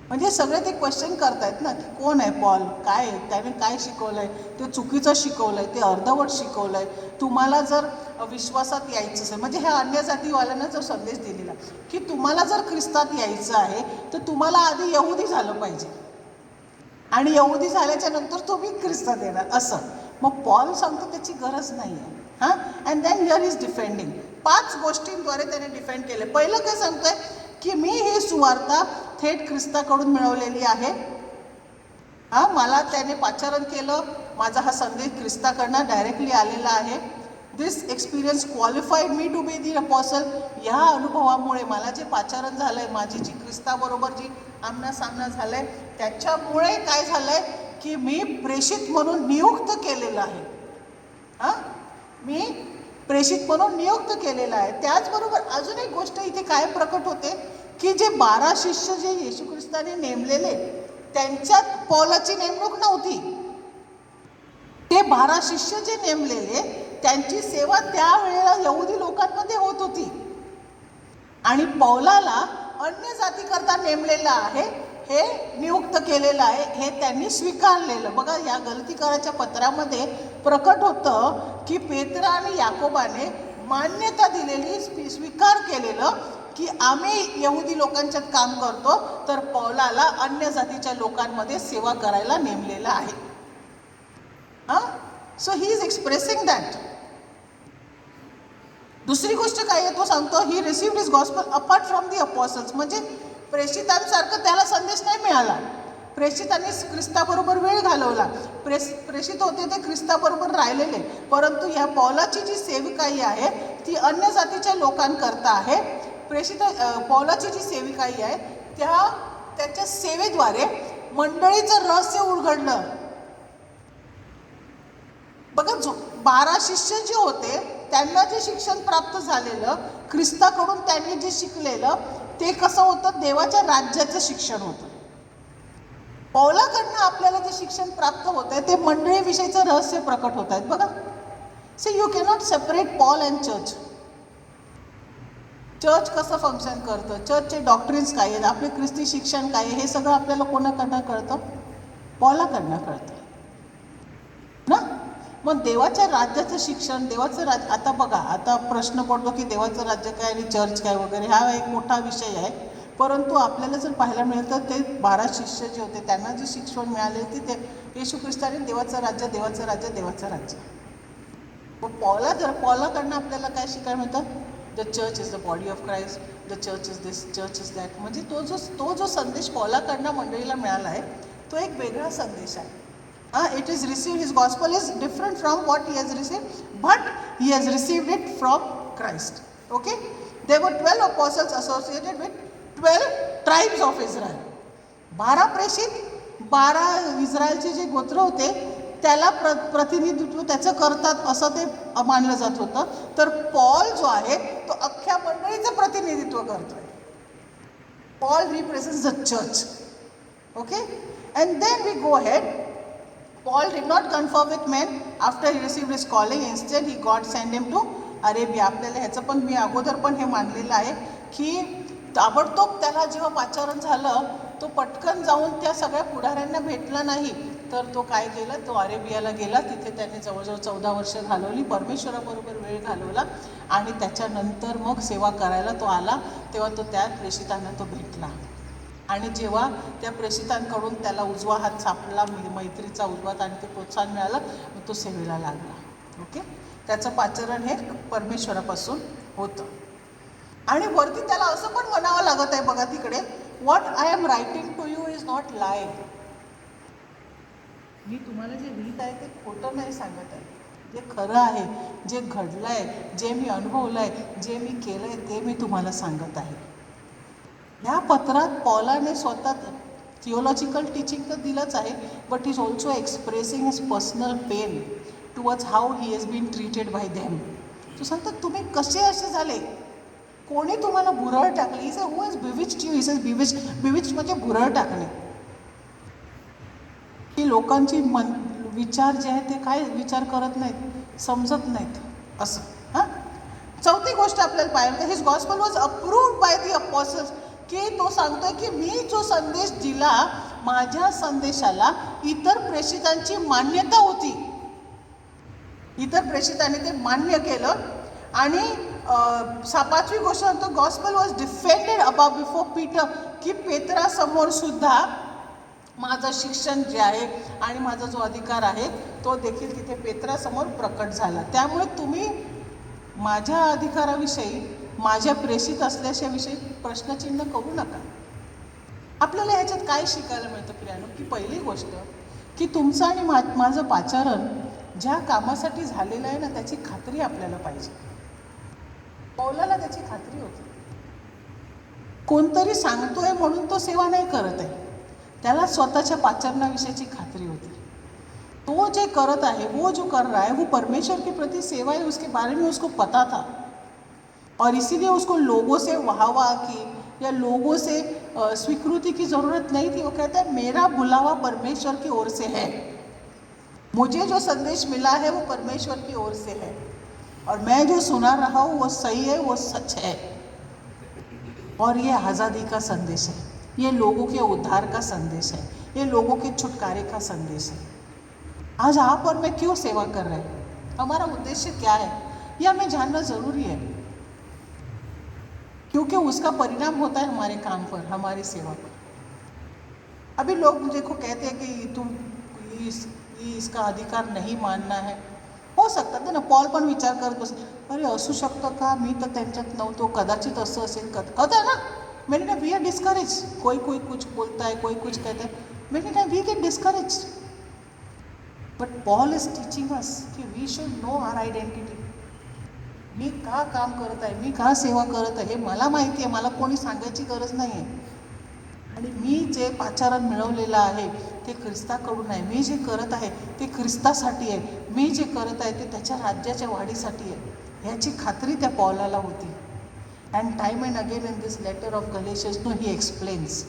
म्हणजे सगळे ते क्वेश्चन करतायत ना की कोण आहे पॉल, काय त्याने काय शिकवलं आहे, ते चुकीचं शिकवलं आहे, ते अर्धवट शिकवलं आहे. तुम्हाला जर विश्वासात यायचं असेल, म्हणजे ह्या अन्य जातीवाल्यांना जो संदेश दिलेला की तुम्हाला जर ख्रिस्तात यायचं आहे तर तुम्हाला आधी यहुदी झालं पाहिजे आणि यहुदी झाल्याच्या नंतर तुम्ही ख्रिस्तात येणार, असं. मग पॉल सांगतो त्याची गरज नाही आहे. And then here is defending. 5 गोष्टींद्वारे त्याने डिफेंड केले. पहिलं काय सांगतोय की मी ही सुवार्ता थेट ख्रिस्ताकडून मिळवलेली आहे. मला त्याने पाचारण केलं, माझा हा संदेश ख्रिस्ताकडनं डायरेक्टली आलेला आहे. This experience qualified me to be the apostle. ह्या अनुभवामुळे मला जे पाचारण झालं आहे, माझी जी ख्रिस्ताबरोबर जी आमनासामना झालं आहे, त्याच्यामुळे काय झालं आहे की मी प्रेषित म्हणून नियुक्त केलेलं आहे. मी प्रेषित म्हणून नियुक्त केलेलं आहे. त्याचबरोबर अजून एक गोष्ट इथे काय प्रकट होते की जे 12 शिष्य जे येशू ख्रिस्ताने नेमलेले, त्यांच्यात पौलाची नेमणूक नव्हती. ते 12 शिष्य जे नेमलेले, त्यांची सेवा त्यावेळेला यहुदी लोकांमध्ये होत होती आणि पौलाला अन्य जातीकरता नेमलेलं आहे, हे नियुक्त केलेलं आहे, हे त्यांनी स्वीकारलेलं. बघा, या गलतीकाराच्या पत्रामध्ये प्रकट होतं की पेत्रा आणि याकोबाने मान्यता दिलेली, स्वीकार केलेलं की आम्ही यहुदी लोकांच्यात काम करतो, तर पौलाला अन्य जातीच्या लोकांमध्ये सेवा करायला नेमलेलं आहे. So he is expressing that. दुसरी गोष्ट काय आहे, तो सांगतो he received his gospel apart from the apostles. म्हणजे प्रेषितांसारखं त्याला संदेश नाही मिळाला. प्रेषितांनी ख्रिस्ताबरोबर वेळ घालवला, प्रेषित होते ते ख्रिस्ताबरोबर राहिलेले, परंतु ह्या पौलाची जी सेविकाई आहे ती अन्य जातीच्या लोकांकरता आहे. पौलाची जी सेविकाई आहे त्याच्या सेवेद्वारे मंडळीचं रहस्य उलगडलं. बघा, 12 शिष्य जे होते त्यांना जे शिक्षण प्राप्त झालेलं, ख्रिस्ताकडून त्यांनी जे शिकलेलं, ते कसं होतं, देवाच्या राज्याचं शिक्षण होतं. पौलाकडनं आपल्याला जे शिक्षण प्राप्त होत आहे ते मंडळीविषयीचं रहस्य प्रकट होत आहेत. बघा, see you cannot separate Paul and church. Church कसं फंक्शन करतं, चर्चचे डॉक्ट्रिन्स काय आहेत, आपले ख्रिस्ती शिक्षण काय आहे, हे सगळं आपल्याला कोणाकडनं कळतं, पौलाकडनं कळतं ना. मग देवाच्या राज्याचं शिक्षण, देवाचं राज्य, आता बघा, आता प्रश्न पडतो की देवाचं राज्य काय आणि चर्च काय वगैरे, हा एक मोठा विषय आहे. परंतु आपल्याला जर पाहायला मिळेल तर ते 12 शिष्य जे होते त्यांना जे शिक्षण मिळाले ते येशू ख्रिस्ताने देवाचं राज्य, देवाचं राज्य, देवाचं राज्य. मग पौलाकडनं आपल्याला काय शिकायला मिळतं, the church is the body of Christ, the church is this, church is that. म्हणजे तो जो संदेश पौलाकडनं मंडळीला मिळाला आहे तो एक वेगळा संदेश आहे. It is received, his gospel is different from what he has received, but he has received it from Christ. Okay? There were 12 apostles associated with 12 tribes of Israel. 12 प्रेषित, 12 इस्रायलचे जे गोत्र होते त्याला प्रतिनिधित्व त्याचं करतात असं ते मानलं जात होतं. तर पॉल जो आहे तो अख्ख्या मंडळीचं प्रतिनिधित्व करतोय. Paul represents the church. Okay, and then we go ahead. Paul did not confer with men after he received his calling. Instead, God sent him to Arabia. आपल्याला ह्याचं पण मी अगोदर पण हे मानलेलं आहे की ताबडतोब त्याला जेव्हा पाचारण झालं तो पटकन जाऊन त्या सगळ्या पुढाऱ्यांना भेटला नाही, तर तो काय केला, तो अरेबियाला गेला. तिथे त्याने जवळजवळ 14 वर्ष घालवली, परमेश्वराबरोबर वेळ घालवला आणि त्याच्यानंतर मग सेवा करायला तो आला. तेव्हा तो त्या प्रेषितांना तो भेटला आणि जेव्हा त्या प्रेषितांकडून त्याला उजवा हात सापडला, मैत्रीचा उजवा हात, आणि ते प्रोत्साहन मिळालं, मग तो सेवेला लागला. ओके, त्याचं पाचारण हे परमेश्वरापासून होतं. आणि वरती त्याला असं पण म्हणावं लागत आहे, बघा तिकडे, what I am writing to you is not lie. मी तुम्हाला जे लिहित आहे ते खोटं नाही सांगत आहे, जे खरं आहे, जे घडलं आहे, जे मी अनुभवलं आहे, जे मी केलं आहे ते मी तुम्हाला सांगत आहे. ह्या पत्रात पौलाने स्वतः थिओलॉजिकल टीचिंग तर दिलंच आहे, but is also expressing his personal pain towards how he has been treated by them. तो सांगतो तुम्ही कसे असे झाले, कोणी तुम्हाला भुरळ टाकली. He say who is bewitched you. He says bewitched म्हणजे भुरळ टाकणे. की लोकांची विचार जे आहे ते काय विचार करत नाहीत, समजत नाहीत असं. चौथी गोष्ट आपल्याला पाहिजे, his gospel was approved by the apostles. की तो सांगतोय की मी जो संदेश दिला, माझ्या संदेशाला इतर प्रेषितांची मान्यता होती. इतर प्रेषितांनी ते मान्य केलं. आणि 5वी गोष्ट सांगतो, gospel was defended about before Peter. की पेत्रासमोर सुद्धा माझं शिक्षण जे आहे आणि माझा जो अधिकार आहे तो देखील तिथे पेत्रासमोर प्रकट झाला. त्यामुळे तुम्ही माझ्या अधिकाराविषयी माझ्या प्रेषित असल्याच्या विषयी प्रश्नचिन्ह करू नका. आपल्याला ह्याच्यात काय शिकायला मिळतं प्रियानो, की पहिली गोष्ट की तुमचं आणि माझं पाचारण ज्या कामासाठी झालेलं आहे ना, त्याची खात्री आपल्याला पाहिजे. पौलाला त्याची खात्री होती. कोणतरी सांगतोय म्हणून तो सेवा नाही करत आहे, त्याला स्वतःच्या पाचरणाविषयीची खात्री होती. तो जे करत आहे, वो जो कर रहा है वो परमेश्वर के प्रति सेवा है, उसके बारे में उसको पता था. और इसीलिए उसको लोगों से वाहवा की या लोगों से स्वीकृति की ज़रूरत नहीं थी. वो कहता है मेरा बुलावा परमेश्वर की ओर से है, मुझे जो संदेश मिला है वो परमेश्वर की ओर से है, और मैं जो सुना रहा हूँ वो सही है, वो सच है, और ये आज़ादी का संदेश है, ये लोगों के उद्धार का संदेश है, ये लोगों के छुटकारे का संदेश है. आज आप और मैं क्यों सेवा कर रहे हैं, हमारा उद्देश्य क्या है, यह हमें जानना ज़रूरी है, क्योंकि उसका परिणाम होता है हमारे काम पर, हमारी सेवा पर. अभी लोग मुझे को कहते हैं कि तुम इसका अधिकार नहीं मानना है. हो सकतं ते ना, पॉल पण विचार करत बस, अरे असू शकतं का, मी तर त्यांच्यात नव्हतो, कदाचित असं असेल, होतं ना. मैंने ना वी आर डिस्करेज, कोई कुछ बोलता है, कोई कुछ कहता है, मैंने ना we get discourage. But Paul is teaching us की we should know our identity. मी का काम करत आहे, मी का सेवा करत आहे, हे मला माहिती आहे, मला कोणी सांगायची गरज नाही आहे. आणि मी जे पाचारण मिळवलेलं आहे ते ख्रिस्ताकडून आहे. मी जे करत आहे ते ख्रिस्तासाठी आहे. मी जे करत आहे ते त्याच्या राज्याच्या वाढीसाठी आहे, ह्याची खात्री त्या पॉलाला होती. And time and again in this letter of Galatians no he explains,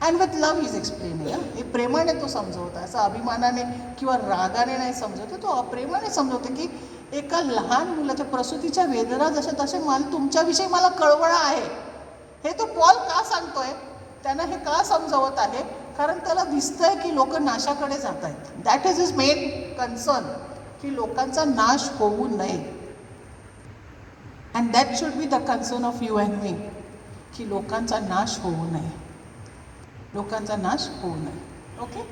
and with love is explaining. हे प्रेमाने तो समजवतो, असं अभिमानाने किंवा रागाने नाही समजवतो, तो प्रेमाने समजवतो की एका लहान मुलाच्या प्रसूतीच्या वेदना जशा तसे तुमच्याविषयी मला कळवळा आहे. हे तो पॉल का सांगतोय, त्यांना हे का समजवत आहे, कारण त्याला दिसतंय की लोक नाशाकडे जात आहेत. That is his main concern, की लोकांचा नाश होऊ नये. And that should be the concern of you and me, की लोकांचा नाश होऊ नये, लोकांचा नाश होऊ नये. Okay,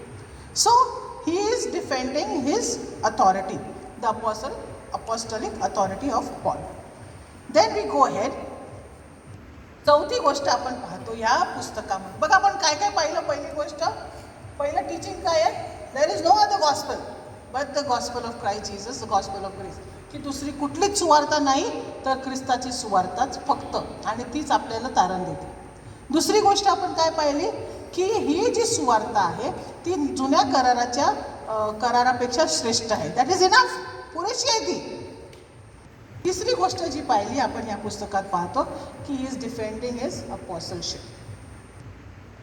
so he is defending his authority, the apostolic authority of Paul. Then we go ahead. चौथी गोष्ट आपण पाहतो या पुस्तकामध्ये. बघा आपण काय काय पाहिलं. पहिली गोष्ट, पहिलं टीचिंग काय आहे, there is no other gospel but the gospel of Christ Jesus, the gospel of grace. की दुसरी कुठलीच सुवार्ता नाही तर ख्रिस्ताची सुवार्ताच फक्त, आणि तीच आपल्याला तारण देते. दुसरी गोष्ट आपण काय पाहिली, की ही जी सुवार्ता आहे ती जुन्या करारापेक्षा श्रेष्ठ आहे. दॅट इज इनफ, पुरेशी आहे ती. तिसरी गोष्ट जी पाहिली आपण या पुस्तकात पाहतो की ही इज डिफेंडिंग हिज अपॉसलशिप,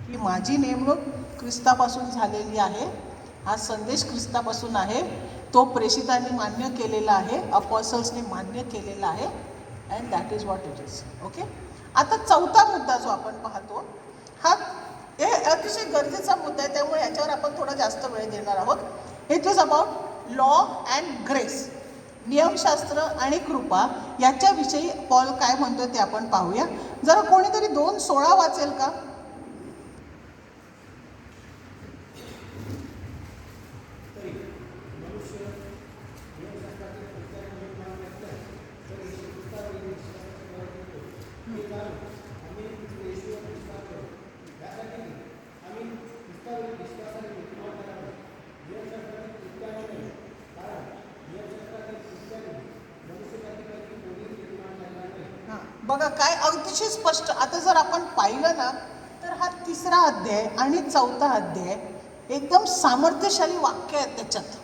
की माझी नेमणूक ख्रिस्तापासून झालेली आहे, हा संदेश ख्रिस्तापासून आहे, तो प्रेषितांनी मान्य केलेला आहे, अपॉसल्सने मान्य केलेला आहे, and that is what it is. Okay, आता चौथा मुद्दा जो आपण पाहतो, हा हे अतिशय गरजेचा मुद्दा आहे, त्यामुळे याच्यावर आपण थोडा जास्त वेळ देणार आहोत. It is about law and grace, नियमशास्त्र आणि कृपा याच्याविषयी पॉल काय म्हणतो ते आपण पाहूया. जरा कोणीतरी 2:16 वाचेल का? बघा काय अतिशय स्पष्ट. आता जर आपण पाहिलं ना तर हा 3रा अध्याय आणि 4था अध्याय एकदम सामर्थ्यशाली वाक्य आहेत त्याच्यात.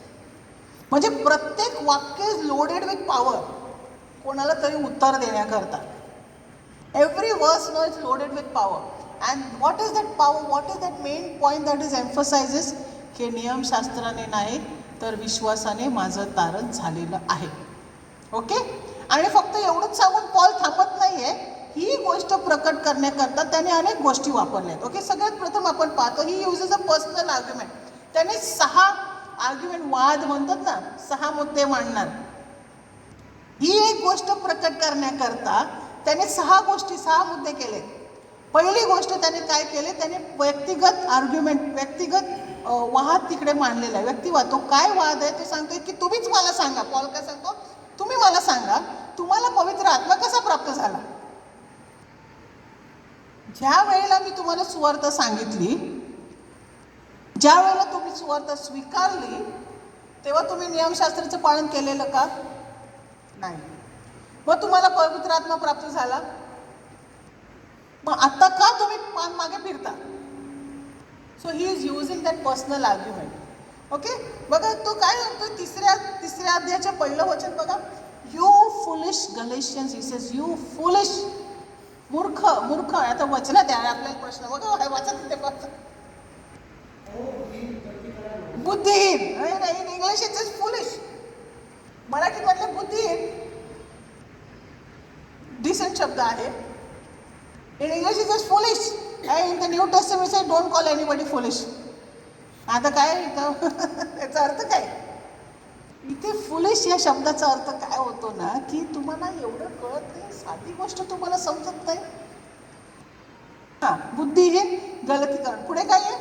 म्हणजे प्रत्येक वाक्य इज लोडेड विथ पॉवर, कोणाला तरी उत्तर देण्याकरता. Every verse no is loaded with power. And what is that power, what is that main point that is emphasises, की नियमशास्त्राने नाही तर विश्वासाने माझं तारण झालेलं आहे. ओके, आणि फक्त एवढंच सांगून पॉल थांबत नाही आहे, ही गोष्ट प्रकट करण्याकरता त्याने अनेक गोष्टी वापरल्या आहेत. ओके, सगळ्यात प्रथम आपण पाहतो ही युजेस अ पर्सनल आर्ग्युमेंट. त्याने 6 आर्ग्युमेंट, वाद म्हणतात ना, 6 मुद्दे मांडणार. ही एक गोष्ट प्रकट करण्याकरता त्याने 6 मुद्दे केले. पहिली गोष्ट त्याने काय केले, त्याने व्यक्तिगत आर्ग्युमेंट, व्यक्तिगत वाद तिकडे मांडलेला आहे. व्यक्तिवाद, तो काय वाद आहे तो सांगतोय की तुम्हीच मला सांगा. पॉल काय सांगतो, तुम्ही मला सांगा तुम्हाला पवित्र आत्मा कसा प्राप्त झाला? ज्या वेळेला मी तुम्हाला सुवार्थ सांगितली, ज्या वेळेला तुम्ही सुवार्थ स्वीकारली, तेव्हा तुम्ही नियमशास्त्राचं पालन केलेलं का? नाही. मग तुम्हाला पवित्र आत्मा प्राप्त झाला? मग आता का तुम्ही मागे फिरता? So he is using that personal argument. Okay, बघा तो काय म्हणतो तिसऱ्या अध्यायाचं पहिलं वचन बघा. You foolish Galatians, he says you foolish, मूर्ख. आता वचनात आहे आपल्याला प्रश्न बघा, वाचत ते बुद्धिहीन. In English it is foolish. मराठीमधले बुद्धिहीन डिसेंट शब्द आहे. In English it is foolish. In the New Testament say don't call anybody foolish. आता काय याचा अर्थ काय? इथे फुलिश या शब्दाचा अर्थ काय होतो ना, की तुम्हाला एवढं कळत नाही, साधी गोष्ट तुम्हाला समजत नाही. हा, बुद्धिहीन, गलतीकरण. पुढे काय आहे?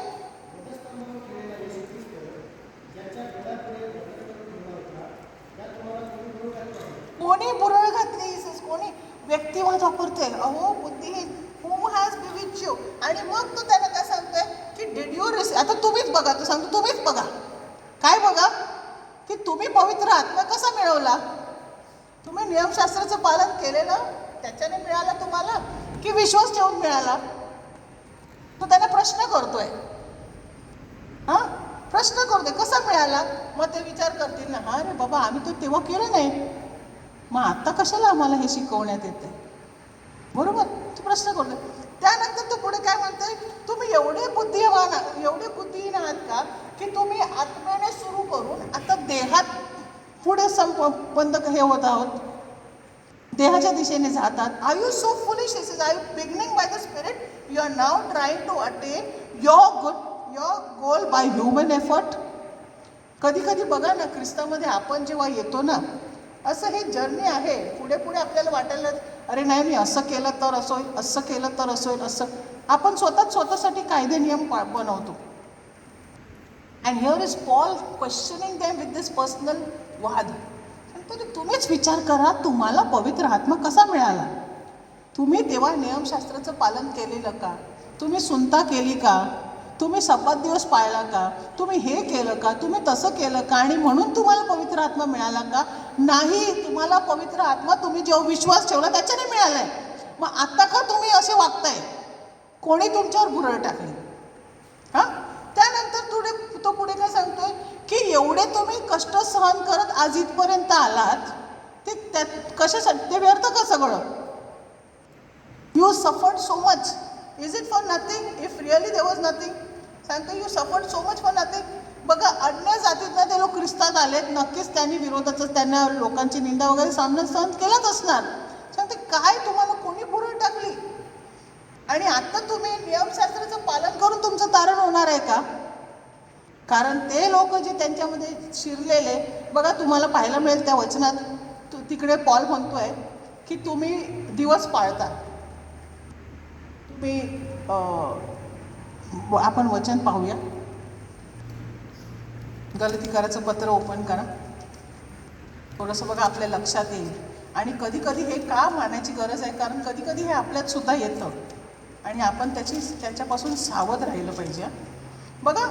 कोणी बुरळ घातली, कोणी व्यक्तिवाद वापरते. अहो बुद्धिहीन, हू हॅज बिविच यू. आणि मग तो त्याला काय सांगतोय की डिड यू रिसीव. आता तुम्हीच बघा, तो सांगतो तुम्हीच बघा. काय बघा? की तुम्ही पवित्र आत्मा कसा मिळवला? तुम्ही नियमशास्त्राचं पालन केलेलं त्याच्याने मिळाला तुम्हाला, की विश्वास ठेवून मिळाला? तो त्यांना प्रश्न करतोय. हां, प्रश्न करतोय कसा मिळाला? मग ते विचार करतील ना, हा रे बाबा आम्ही तर तेव्हा केलं नाही, मग आत्ता कशाला आम्हाला हे शिकवण्यात येते? बरोबर, तो प्रश्न करतोय. त्यानंतर तो पुढे काय म्हणतोय, तुम्ही एवढे बुद्धिहीन आहात का की तुम्ही आत्म्याने सुरू करून आता देहात पुढे बंद हे होत आहोत, देहाच्या दिशेने जातात. Are you so foolish? Are you beginning by the spirit? You are now trying to attain your goal by human effort. कधी कधी बघा ना, ख्रिस्तामध्ये आपण जेव्हा येतो ना, असं हे जर्नी आहे. पुढे पुढे आपल्याला वाटायला, अरे नाही मी असं केलं तर असं होईल, असं केलं तर असं होईल, असं आपण स्वतःसाठी कायदे नियम बनवतो. And here is Paul questioning them with this personal वाद. तरी तुम्हीच विचार करा, तुम्हाला पवित्र आत्मा कसा मिळाला? तुम्ही तेव्हा नियमशास्त्राचं पालन केलेलं का? तुम्ही सुनता केली का? तुम्ही सब्बात दिवस पाळला का? तुम्ही हे केलं का? तुम्ही तसं केलं का? आणि म्हणून तुम्हाला पवित्र आत्मा मिळाला का? नाही. तुम्हाला पवित्र आत्मा तुम्ही जेव्हा विश्वास ठेवला त्याच्याने मिळालाय. मग आता का तुम्ही असे वागताय? कोणी तुमच्यावर बुरळ टाकली? हां, त्यानंतर तो पुढे काय सांगतोय की एवढे तुम्ही कष्ट सहन करत आज इथपर्यंत आलात, ते त्यात कशासाठी? ते व्यर्थ का सगळं? You suffered so much. Is it for nothing? If really there was nothing, सांगतो you suffered so much for nothing. बघा, अन्य जातीतनं ते लोक ख्रिस्तात आलेत, नक्कीच त्यांनी विरोधाचं, त्यांना लोकांची निंदा वगैरे सामना सहन केलाच असणार. सांगते काय तुम्हाला कोणी बुरळ टाकली? आणि आता तुम्ही नियमशास्त्राचं पालन करून तुमचं तारण होणार आहे का? कारण ते लोक जे त्यांच्यामध्ये शिरलेले, बघा तुम्हाला पाहायला मिळेल त्या वचनात, तिकडे पॉल म्हणतोय की तुम्ही दिवस पाळता. तुम्ही आपण वचन पाहूया. गलतीकाराचं पत्र ओपन करा, थोडंसं बघा आपल्या लक्षात येईल. आणि कधी कधी हे का मानायची गरज आहे, कारण कधी कधी हे आपल्यात सुद्धा येतं आणि आपण त्याच्यापासून सावध राहिलं पाहिजे. बघा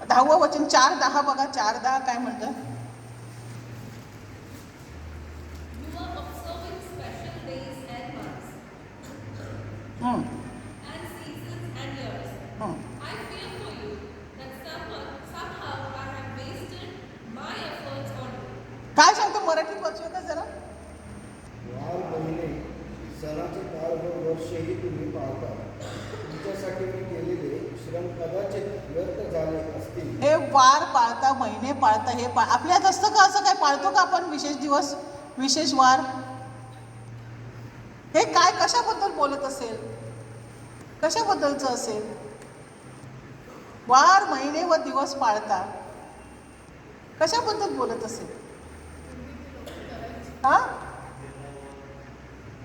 10वं वचन 4:10 बघा, 4:10 काय म्हणतं? You are observing special days and months, हं, and seasons and years. हं. I fear for you that somehow I have wasted my efforts on you. काय सांगतो मराठीत वाचूया का जरा? वार महिने सणाचे काळ व वर्षही तुम्ही पाळता. तुमच्यासाठी मी केलेले श्रम कदाचित व्यर्थ झाले असतील. हे वार पाळता, महिने पाळता, हे आपल्यात असतं का? असं काय पाळतो का आपण? विशेष दिवस, विशेष वार, हे काय कशाबद्दल बोलत असेल? कशाबद्दलचं असेल? वार महिने व दिवस पाळता, कशाबद्दल बोलत असेल? हा,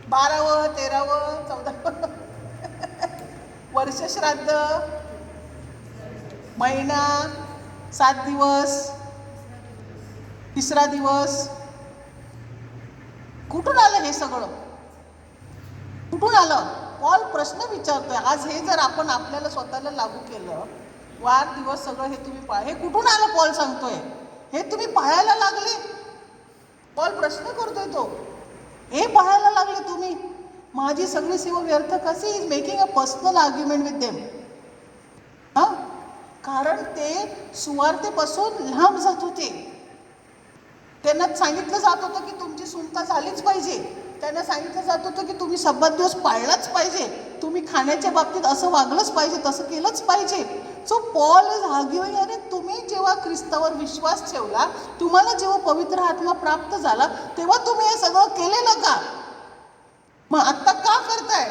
12वं 13वं 14वं वर्ष श्राद्ध, महिना, 7 दिवस, 3रा दिवस, कुठून आलं हे सगळं? कुठून आलं? पॉल प्रश्न विचारतोय. आज हे जर आपण आपल्याला स्वतःला लागू केलं, वार दिवस सगळं हे तुम्ही हे कुठून आलं? पॉल सांगतोय हे तुम्ही पाळायला लागले. पॉल प्रश्न करतोय तो, हे पाळायला लागले तुम्ही, माझी सगळी सेवा व्यर्थ कशी? Is making a personal argument with them. हां, कारण ते सुवार्तेपासून लांब जात होते. त्यांना सांगितलं जात होतं की तुमची सुटका झालीच पाहिजे. त्यांना सांगितलं जात होतं की तुम्ही सब्बात दिवस पाळलाच पाहिजे, तुम्ही खाण्याच्या बाबतीत असं वागलंच पाहिजे, तसं केलंच पाहिजे. सो पॉल इज आर्ग्युइंग, अरे तुम्ही जेव्हा ख्रिस्तावर विश्वास ठेवला, तुम्हाला जेव्हा पवित्र आत्मा प्राप्त झाला, तेव्हा तुम्ही हे सगळं केलेलं का? मग आत्ता का करताय?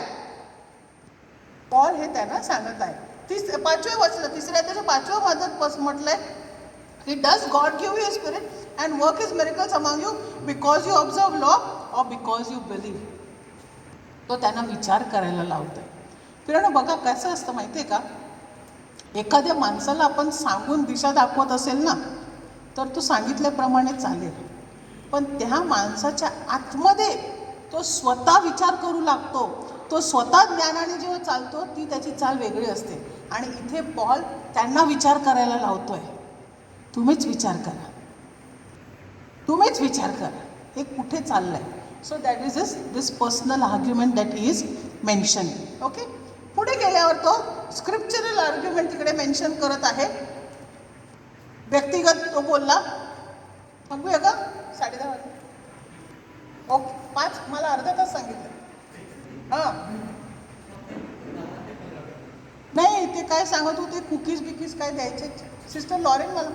पॉल हे त्यांना सांगत आहे. 5व्या वचन, 3 त्याच्या 5व्या वाक्यात म्हटलंय की does God give you spirit and work his miracles among you because you observe law और बिकॉज यू बिलीव्ह. तो त्यांना विचार करायला लावतोय. फिरणं बघा कसं असतं माहिती आहे का, एखाद्या माणसाला आपण सांगून दिशा दाखवत असेल ना, तर तो सांगितल्याप्रमाणे चालेल. पण त्या माणसाच्या आतमध्ये तो स्वतः विचार करू लागतो, तो स्वतः ज्ञानाने जेव्हा चालतो, ती त्याची चाल वेगळी असते. आणि इथे पॉल त्यांना विचार करायला लावतोय. तुम्हीच विचार करा, तुम्हीच विचार करा, हे कुठे चाललंय. So that is this personal argument that he is mentioning. Okay, पुढे गेल्यावर तो स्क्रिप्चरल आर्ग्युमेंट तिकडे मेन्शन करत आहे. व्यक्तिगत तो बोलला. बघूया का? 10:30 वाजले. ओके, 5, मला अर्धा तास सांगितलं. हां, नाही ते काय सांगत होते, कुकीज बिकीज काय द्यायचे. सिस्टर लॉरेन मला